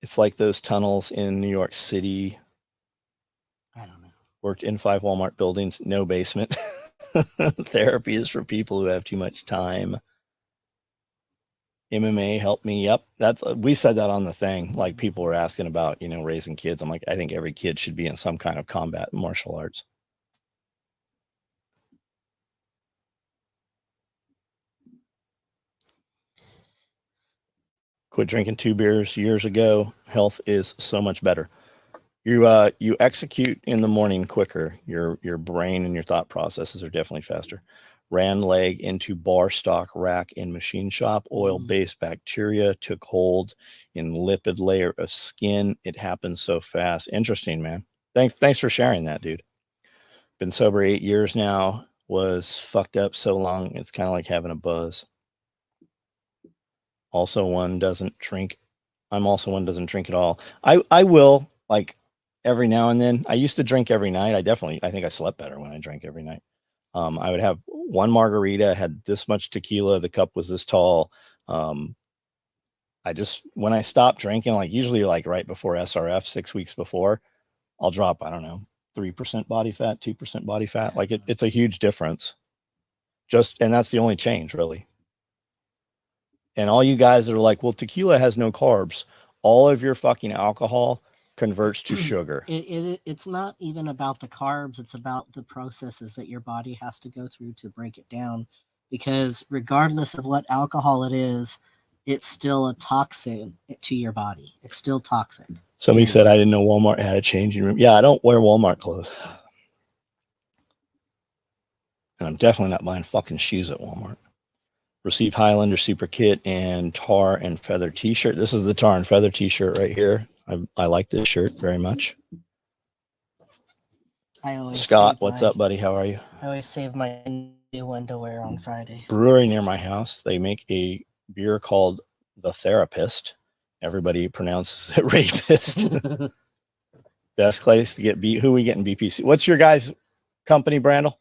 It's like those tunnels in New York City. I don't know. Worked in 5 Walmart buildings, no basement. Therapy is for people who have too much time. MMA helped me. Yep. We said that on the thing. Like, people were asking about, raising kids. I'm like, I think every kid should be in some kind of combat martial arts. Quit drinking 2 beers years ago. Health is so much better. You execute in the morning quicker. Your brain and your thought processes are definitely faster. Ran leg into bar stock rack in machine shop. Oil-based bacteria took hold in lipid layer of skin. It happens so fast. Interesting, man. Thanks for sharing that, dude. Been sober 8 years now. Was fucked up so long. It's kind of like having a buzz. Also one doesn't drink. I'm also one doesn't drink at all. I will, like, every now and then. I used to drink every night. I think I slept better when I drank every night. I would have one margarita, had this much tequila. The cup was this tall. When I stopped drinking, like usually like right before SRF, 6 weeks before, I'll drop, I don't know, 3% body fat, 2% body fat. Like it's a huge difference. And that's the only change, really. And all you guys that are like, well, tequila has no carbs. All of your fucking alcohol converts to sugar. It's not even about the carbs. It's about the processes that your body has to go through to break it down. Because regardless of what alcohol it is, it's still a toxin to your body. It's still toxic. Somebody said, I didn't know Walmart had a changing room. Yeah, I don't wear Walmart clothes. And I'm definitely not buying fucking shoes at Walmart. Received Highlander Super Kit and Tar and Feather t-shirt. This is the Tar and Feather t-shirt right here. I like this shirt very much. Scott, what's up, buddy? How are you? I always save my new one to wear on Friday. Brewery near my house. They make a beer called The Therapist. Everybody pronounces it rapist. Best place to get beat. Who are we getting BPC? What's your guys' company, Brandel?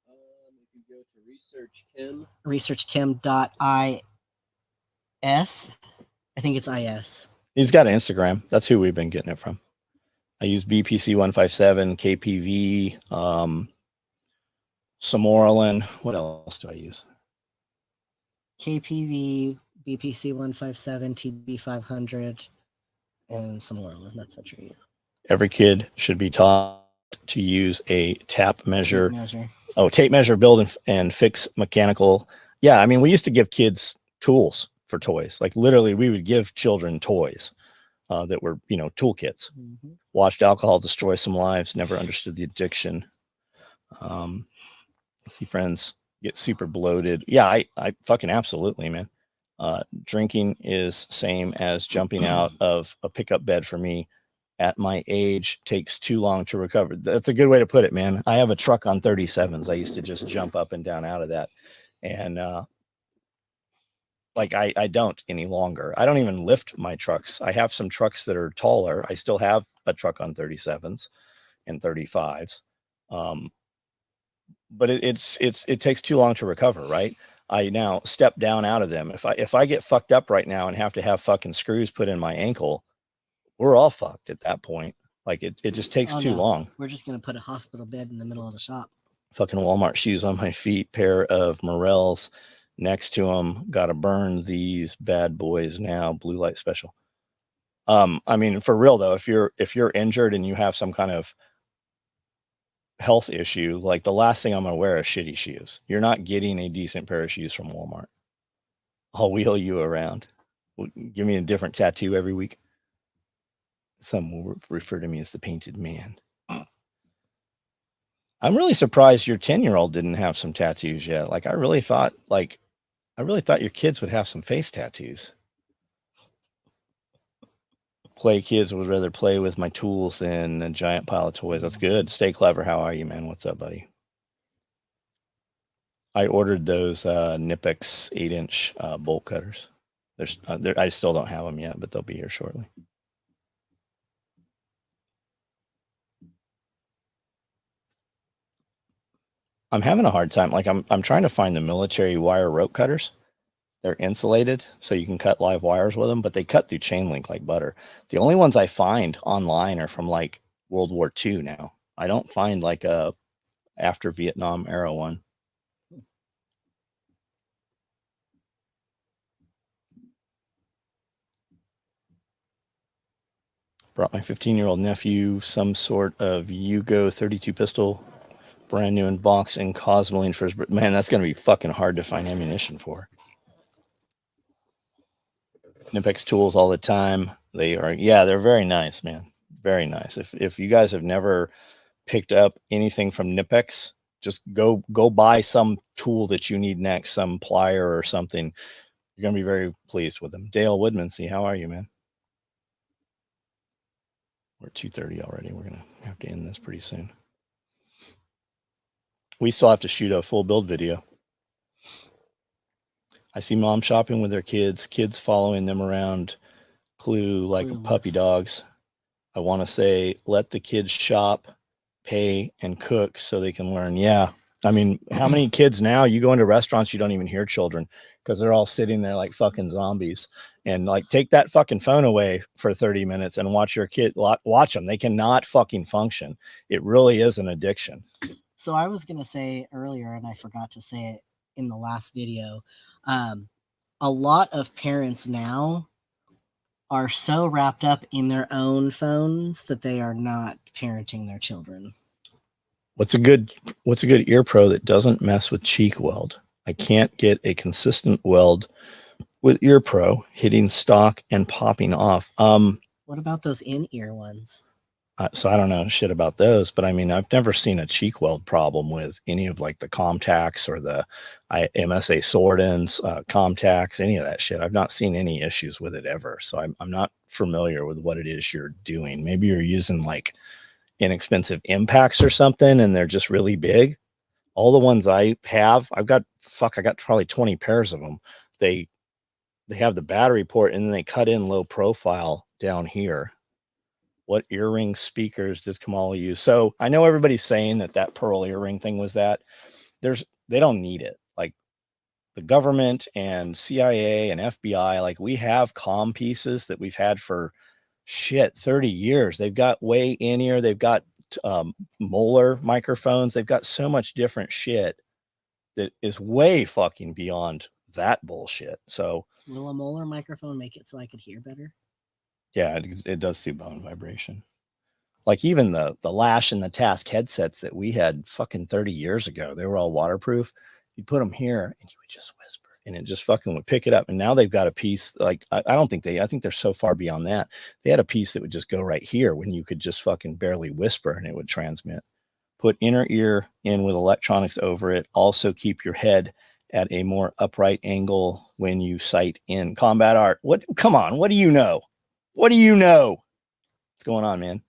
If you go to Research Chem. ResearchChem.is. I think it's IS. He's got an Instagram. That's who we've been getting it from. I use BPC 157, KPV, Samoralin. What else do I use? KPV, BPC 157, TB 500, and Samoralin. That's what you use. Every kid should be taught to use a tape measure. Tape measure, build and fix mechanical. Yeah, I mean, we used to give kids tools for toys. Like literally, we would give children toys that were, toolkits. Mm-hmm. Watched alcohol destroy some lives. Never understood the addiction. See friends get super bloated. Yeah, I fucking absolutely, man. Drinking is same as jumping out of a pickup bed for me. At my age, takes too long to recover. That's a good way to put it, man. I have a truck on 37s. I used to just jump up and down out of that. And I don't any longer. I don't even lift my trucks. I have some trucks that are taller. I still have a truck on 37s and 35s. But it takes too long to recover, right? I now step down out of them. If I get fucked up right now and have to have fucking screws put in my ankle, we're all fucked at that point. Like it just takes too long. We're just going to put a hospital bed in the middle of the shop. Fucking Walmart shoes on my feet, pair of Morels next to them. Got to burn these bad boys now. Blue light special. I mean, for real though, if you're injured and you have some kind of health issue, like the last thing I'm gonna wear is shitty shoes. You're not getting a decent pair of shoes from Walmart. I'll wheel you around. Give me a different tattoo every week. Some will refer to me as the painted man. I'm really surprised your 10-year-old didn't have some tattoos yet. I really thought your kids would have some face tattoos. Play kids would rather play with my tools than a giant pile of toys. That's good. Stay clever. How are you, man? What's up, buddy? I ordered those Nipex 8-inch bolt cutters. I still don't have them yet, but they'll be here shortly. I'm having a hard time. I'm trying to find the military wire rope cutters. They're insulated, so you can cut live wires with them, but they cut through chain link like butter. The only ones I find online are from World War II now. I don't find a after Vietnam era one. Brought my 15-year-old nephew some sort of Yugo 32 pistol, brand new in box and Cosmoline for his. Man, that's going to be fucking hard to find ammunition for. Nipex tools all the time. They're very nice, man. Very nice. If you guys have never picked up anything from Nipex, just go buy some tool that you need next, some plier or something. You're going to be very pleased with them. Dale Woodmansey, how are you, man? We're at 2:30 already. We're going to have to end this pretty soon. We still have to shoot a full build video. I see mom shopping with their kids following them around, like puppy dogs. I want to say, let the kids shop, pay, and cook so they can learn. Yeah. I mean, how many kids now, you go into restaurants, you don't even hear children because they're all sitting there like fucking zombies. And take that fucking phone away for 30 minutes and watch your kid, watch them. They cannot fucking function. It really is an addiction. So I was going to say earlier, and I forgot to say it in the last video, a lot of parents now are so wrapped up in their own phones that they are not parenting their children. What's a good ear pro that doesn't mess with cheek weld? I can't get a consistent weld with ear pro hitting stock and popping off. What about those in-ear ones? So I don't know shit about those, but I mean, I've never seen a cheek weld problem with any of the Comtacs or the MSA Sordens, Comtacs, any of that shit. I've not seen any issues with it ever. So I'm not familiar with what it is you're doing. Maybe you're using inexpensive impacts or something, and they're just really big. All the ones I have, I got probably 20 pairs of them. They have the battery port, and then they cut in low profile down here. What earring speakers does Kamala use? So I know everybody's saying that pearl earring thing was that. They don't need it. The government and CIA and FBI, we have comm pieces that we've had for 30 years. They've got way in ear. They've got molar microphones. They've got so much different shit that is way fucking beyond that bullshit. So will a molar microphone make it so I could hear better? Yeah, it does see bone vibration. Even the Lash and the Task headsets that we had fucking 30 years ago, they were all waterproof. You put them here and you would just whisper and it just fucking would pick it up. And now they've got a piece I think they're so far beyond that. They had a piece that would just go right here when you could just fucking barely whisper and it would transmit. Put inner ear in with electronics over it. Also keep your head at a more upright angle when you sight in. Combat Art. Come on, what do you know? What do you know? What's going on, man?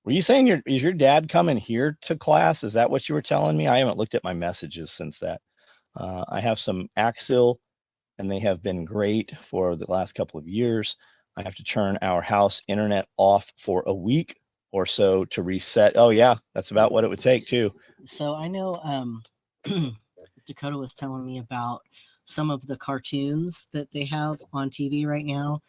Were you saying is your dad coming here to class? Is that what you were telling me? I haven't looked at my messages since that. I have some Axil, and they have been great for the last couple of years. I have to turn our house internet off for a week or so to reset. Oh yeah, that's about what it would take too. So I know Dakota was telling me about some of the cartoons that they have on TV right now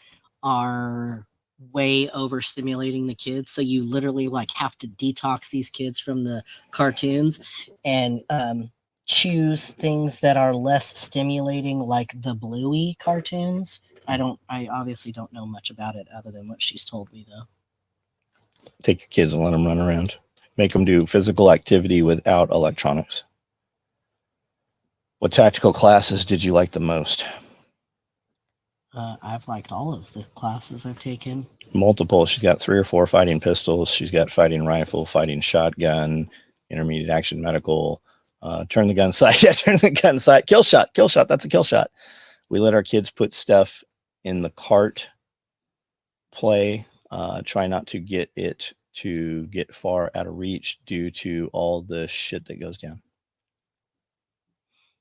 are way overstimulating the kids. So you literally like have to detox these kids from the cartoons and choose things that are less stimulating, like the Bluey cartoons. I obviously don't know much about it other than what she's told me though. Take your kids and let them run around. Make them do physical activity without electronics. What tactical classes did you like the most? I've liked all of the classes I've taken. Multiple. She's got 3 or 4 fighting pistols. She's got fighting rifle, fighting shotgun, intermediate action medical, turn the gun sight. Yeah, turn the gun sight. Kill shot. Kill shot. That's a kill shot. We let our kids put stuff in the cart, play, try not to get it to get far out of reach due to all the shit that goes down.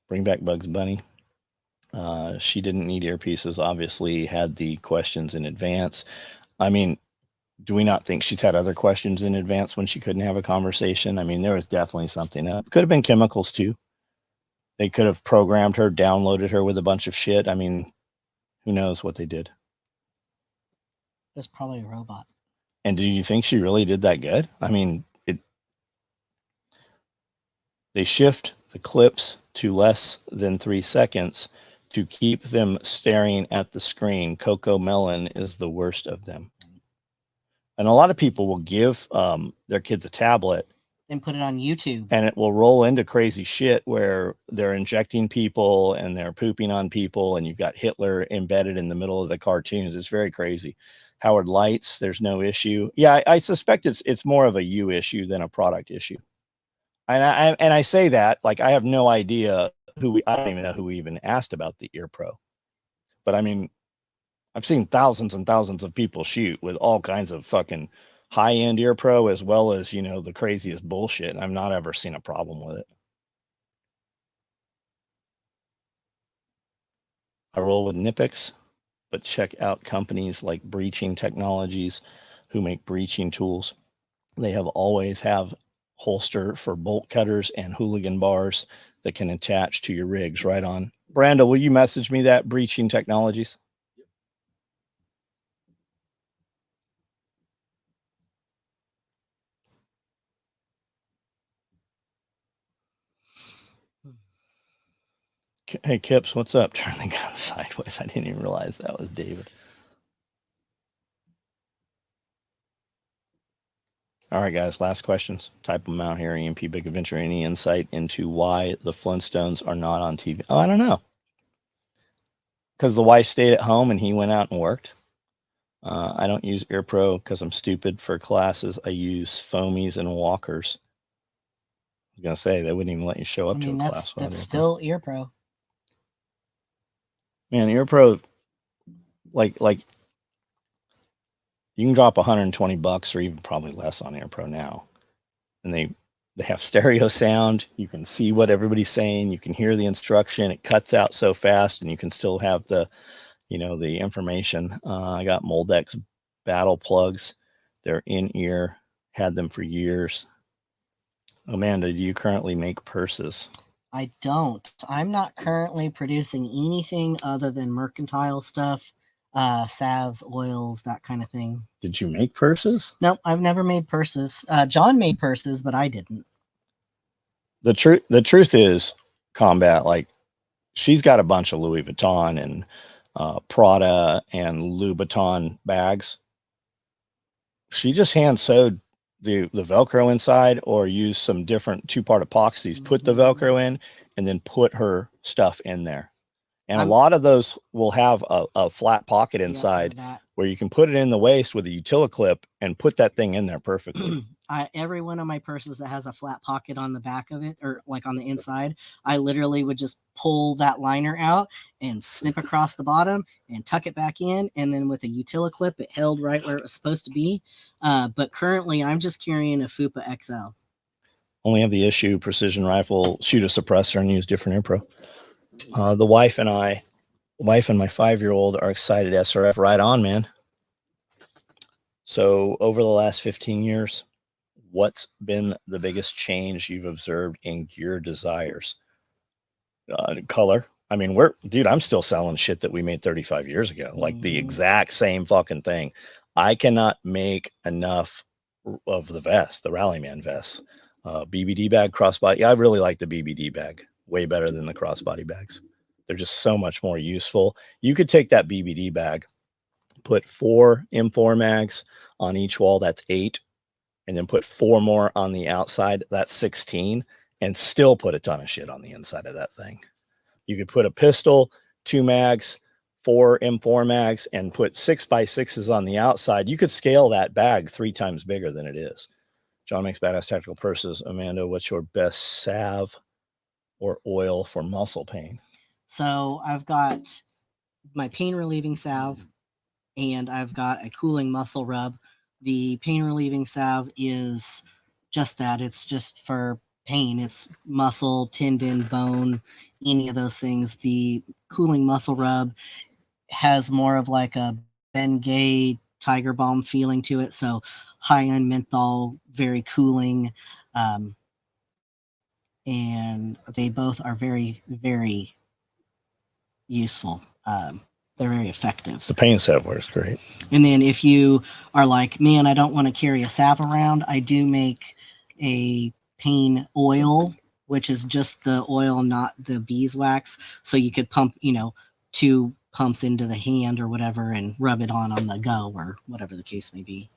Bring back Bugs Bunny. She didn't need earpieces, obviously had the questions in advance. I mean, do we not think she's had other questions in advance when she couldn't have a conversation? I mean, there was definitely something up. Could have been chemicals too. They could have programmed her, downloaded her with a bunch of shit. I mean, who knows what they did? It's probably a robot. And do you think she really did that good? I mean, they shift the clips to less than 3 seconds to keep them staring at the screen. Coco Melon is the worst of them. And a lot of people will give their kids a tablet And put it on YouTube. and it will roll into crazy shit where they're injecting people and they're pooping on people and you've got Hitler embedded in the middle of the cartoons. It's very crazy. Howard Lights, there's no issue. Yeah, I suspect it's more of a you issue than a product issue. And I say that like I have no idea I don't even know who even asked about the Ear Pro. But I mean, I've seen thousands and thousands of people shoot with all kinds of fucking high-end Ear Pro as well as, you know, the craziest bullshit. I've not ever seen a problem with it. I roll with Nipix, but check out companies like Breaching Technologies who make breaching tools. They always have holster for bolt cutters and hooligan bars that can attach to your rigs right on. Branda, will you message me that? Breaching Technologies? Hey, Kips, what's up? Turn the gun sideways. I didn't even realize that was David. All right, guys, last questions. Type them out here. EMP Big Adventure. Any insight into why the Flintstones are not on TV? Oh, I don't know. Because the wife stayed at home and he went out and worked. I don't use Ear Pro because I'm stupid for classes. I use foamies and walkers. I was going to say, they wouldn't even let you show up to a class. That's still Ear Pro. Man, Ear Pro, like you can drop $120 or even probably less on Ear Pro now. And they have stereo sound. You can see what everybody's saying. You can hear the instruction. It cuts out so fast and you can still have the information. I got Moldex battle plugs. They're in ear. Had them for years. Amanda, do you currently make purses? I don't. I'm not currently producing anything other than mercantile stuff, salves, oils, that kind of thing. Did you make purses? No, I've never made purses. John made purses, but I didn't. The truth is, Combat, like, she's got a bunch of Louis Vuitton and Prada and Louboutin bags. She just hand sewed the Velcro inside or use some different 2-part epoxies, put the Velcro in, and then put her stuff in there. And a lot of those will have a flat pocket inside where you can put it in the waist with a utility-clip and put that thing in there perfectly. Every one of my purses that has a flat pocket on the back of it, or like on the inside, I literally would just pull that liner out and snip across the bottom and tuck it back in. And then with a utility clip, it held right where it was supposed to be. But currently I'm just carrying a FUPA XL. Only have the issue precision rifle, shoot a suppressor and use different Ear Pro. The wife and my 5-year-old are excited. SRF, right on, man. So over the last 15 years, what's been the biggest change you've observed in gear desires? Color. I mean, I'm still selling shit that we made 35 years ago, like the exact same fucking thing. I cannot make enough of the vest, the Rallyman vest. BBD bag, crossbody. I really like the BBD bag way better than the crossbody bags. They're just so much more useful. You could take that BBD bag, put 4 M4 mags on each wall, that's 8, and then put 4 more on the outside, that's 16, and still put a ton of shit on the inside of that thing. You could put a pistol, 2 mags, 4 M4 mags, and put 6x6s on the outside. You could scale that bag 3 times bigger than it is. John makes badass tactical purses. Amanda, what's your best salve or oil for muscle pain? So I've got my pain relieving salve, and I've got a cooling muscle rub. The pain relieving salve is just that. It's just for pain. It's muscle, tendon, bone, any of those things. The cooling muscle rub has more of like a Bengay Tiger Balm feeling to it. So high end menthol, very cooling. And they both are very, very useful. They're very effective. The pain salve works great. And then if you are like, man, I don't want to carry a salve around, I do make a pain oil, which is just the oil, not the beeswax. So you could pump, 2 pumps into the hand or whatever and rub it on the go or whatever the case may be.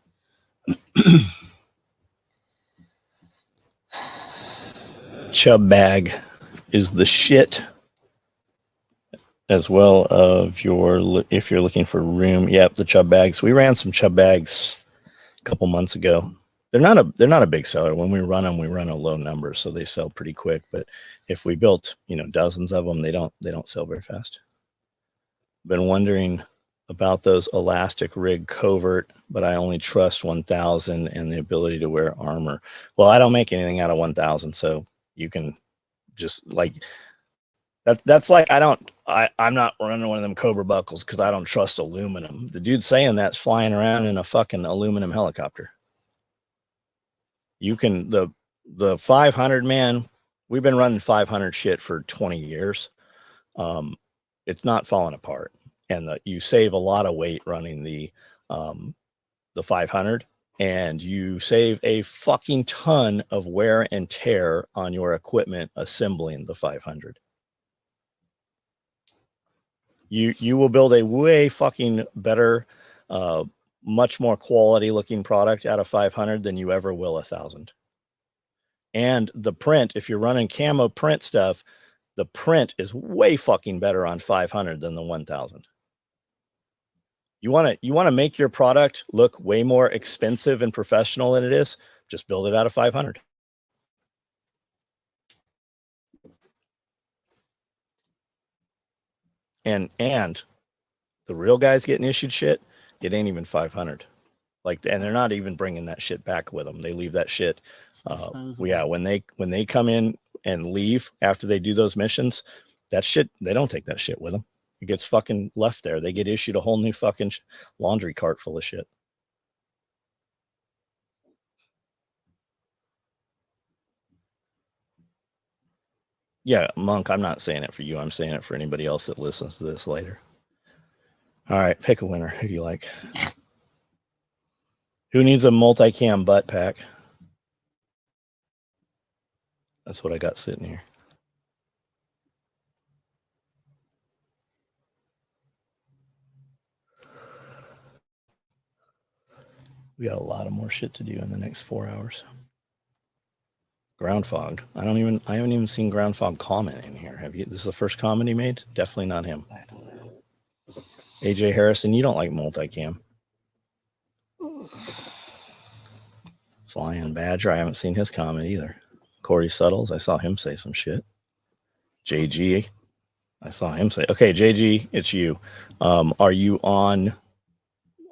Chub bag is the shit, as well of if you're looking for room. Yep, the chub bags. We ran some chub bags a couple months ago. They're not a big seller. When we run them, we run a low number, so they sell pretty quick. But if we built dozens of them, they don't sell very fast. Been wondering about those elastic rig covert, but I only trust 1000 and the ability to wear armor. Well, I don't make anything out of 1000, so you can just like that's like I'm not running one of them Cobra buckles because I don't trust aluminum. The dude saying that's flying around in a fucking aluminum helicopter. You can the 500, man. We've been running 500 shit for 20 years. It's not falling apart, and you save a lot of weight running the 500, and you save a fucking ton of wear and tear on your equipment assembling the 500. You will build a way fucking better, much more quality looking product out of 500 than you ever will 1000. And the print, if you're running camo print stuff, the print is way fucking better on 500 than the 1000. You want to make your product look way more expensive and professional than it is, just build it out of 500. And the real guys getting issued shit, it ain't even 500. And they're not even bringing that shit back with them. They leave that shit. Yeah, when they come in and leave after they do those missions, that shit, they don't take that shit with them. It gets fucking left there. They get issued a whole new fucking laundry cart full of shit. Yeah, Monk, I'm not saying it for you. I'm saying it for anybody else that listens to this later. All right, pick a winner. Who do you like? Who needs a multicam butt pack? That's what I got sitting here. We got a lot of more shit to do in the next 4 hours. Ground fog. I haven't even seen ground fog comment in here. Have you? This is the first comment he made? Definitely not him. I don't know. AJ Harrison, you don't like multicam. Flying Badger, I haven't seen his comment either. Corey Suttles, I saw him say some shit. JG, I saw him say, okay, JG, it's you. Are you on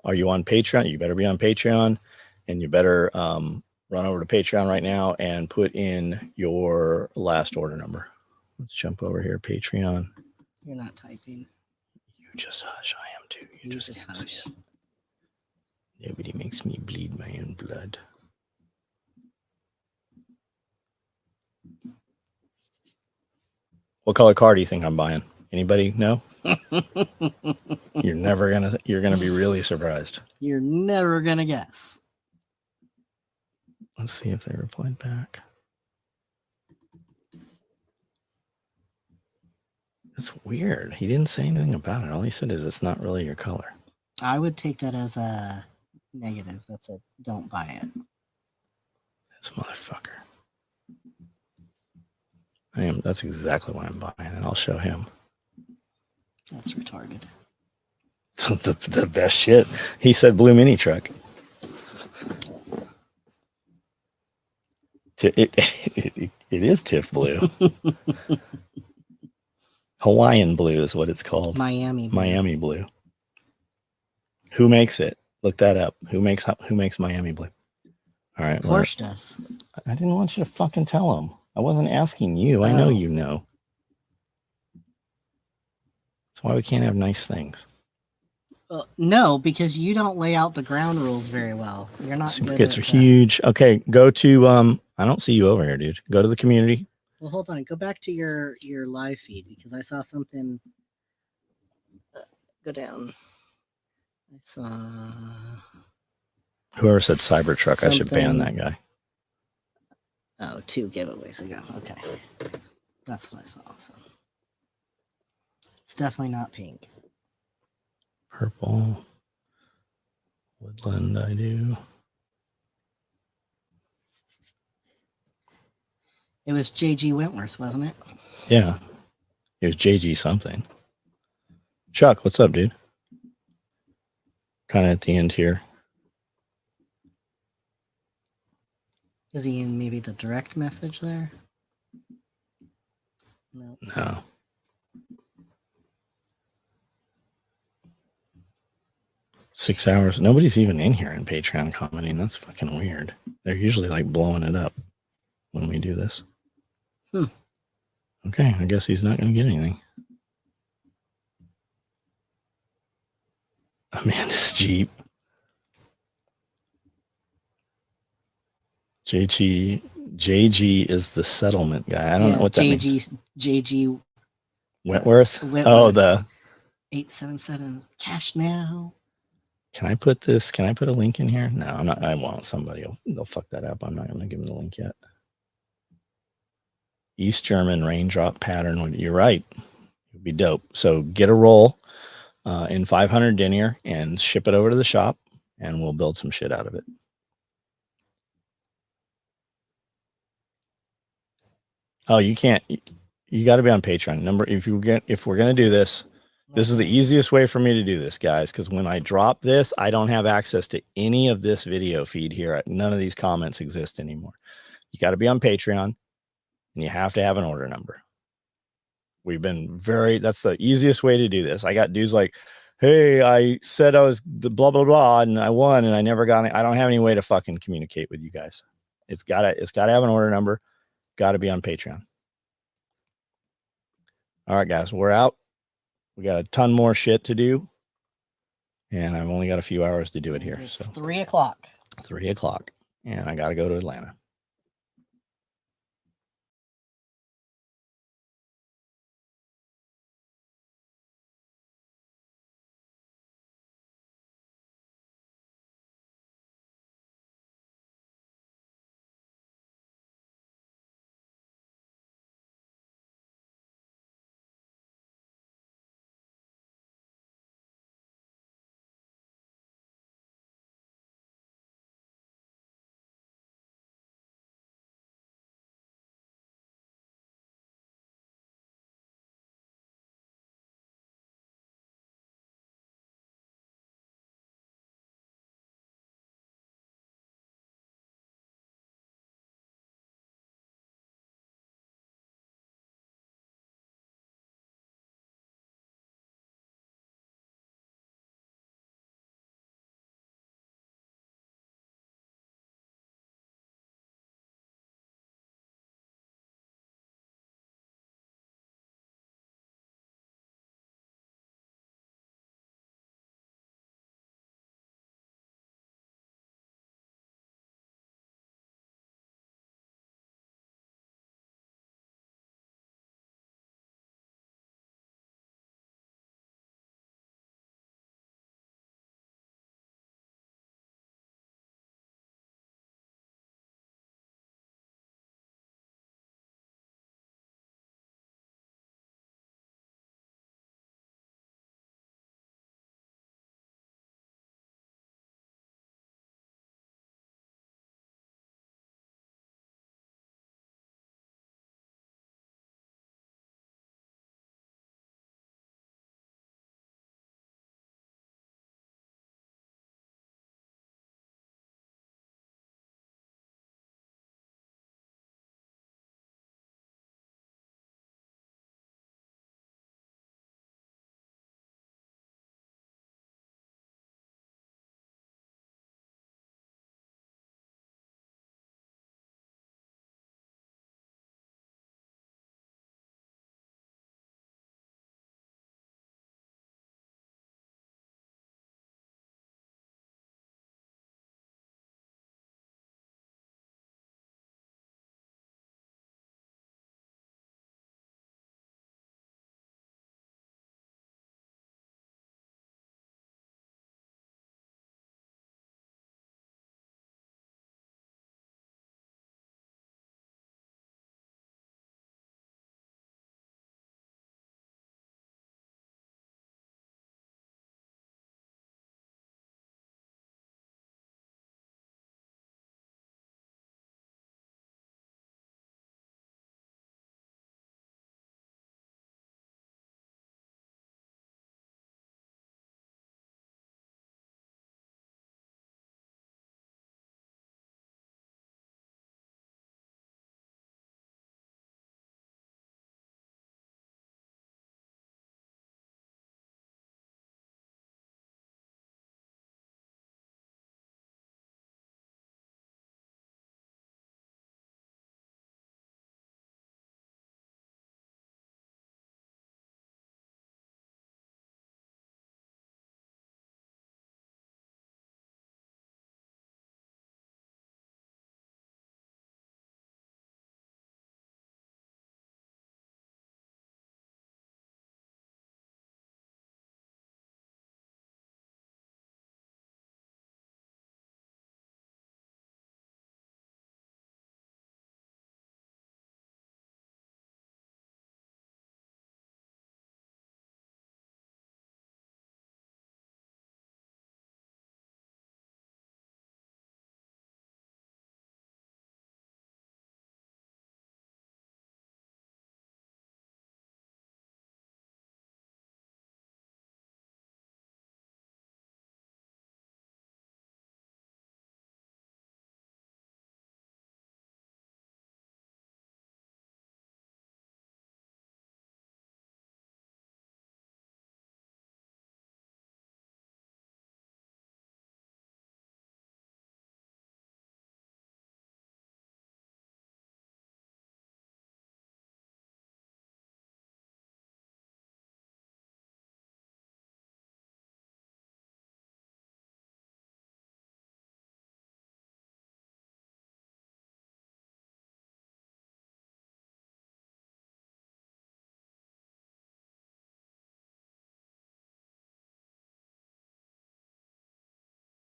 Patreon? You better be on Patreon, and you better run over to Patreon right now and put in your last order number. Let's jump over here, Patreon. You're not typing. You just hush. I am too. You just can't hush. see it. Nobody makes me bleed my own blood. What color car do you think I'm buying? Anybody know? You're gonna be really surprised. You're never gonna guess. Let's see if they replied back. That's weird. He didn't say anything about it. All he said is it's not really your color. I would take that as a negative. That's a don't buy it. This motherfucker. That's exactly why I'm buying it. I'll show him. That's retarded. The best shit. He said blue mini truck. It is TIFF blue. Hawaiian blue is what it's called. Miami blue. Who makes it? Look that up. Who makes Miami blue? All right. Porsche does. I didn't want you to fucking tell him. I wasn't asking you. I know you know. That's why we can't have nice things. No, because you don't lay out the ground rules very well. You're not good Superkits at are that. huge. Okay, go to I don't see you over here, dude. Go to the community. Well, hold on. Go back to your live feed because I saw something. Go down. I saw. Whoever said Cybertruck, I should ban Something- that guy. Oh, 2 giveaways ago. Okay. That's what I saw. So. It's definitely not pink. Purple. Woodland, I do. It was JG Wentworth, wasn't it? Yeah. It was JG something. Chuck, what's up, dude? Kind of at the end here. Is he in maybe the direct message there? No. No. Six hours. Nobody's even in here in Patreon commenting. That's fucking weird. They're usually like blowing it up when we do this. Okay, I guess he's not going to get anything. Amanda's Jeep. JG is the settlement guy. I don't know what that means. JG Wentworth? Wentworth. Oh, the 877 cash now. Can I put a link in here? No, I'm not. I won't. They'll fuck that up. I'm not going to give them the link yet. East German raindrop pattern. You're right. It'd be dope. So get a roll in 500 denier and ship it over to the shop, and we'll build some shit out of it. Oh, you can't. You got to be on Patreon. If we're gonna do this, this is the easiest way for me to do this, guys. Because when I drop this, I don't have access to any of this video feed here. None of these comments exist anymore. You got to be on Patreon, and you have to have an order number. That's the easiest way to do this. I got dudes like, hey, I said I was the blah, blah, blah, and I won, and I never got it. I don't have any way to fucking communicate with you guys. It's gotta have an order number. Got to be on Patreon. All right, guys, we're out. We got a ton more shit to do, and I've only got a few hours to do it here. It's So 3 o'clock. 3 o'clock, and I got to go to Atlanta.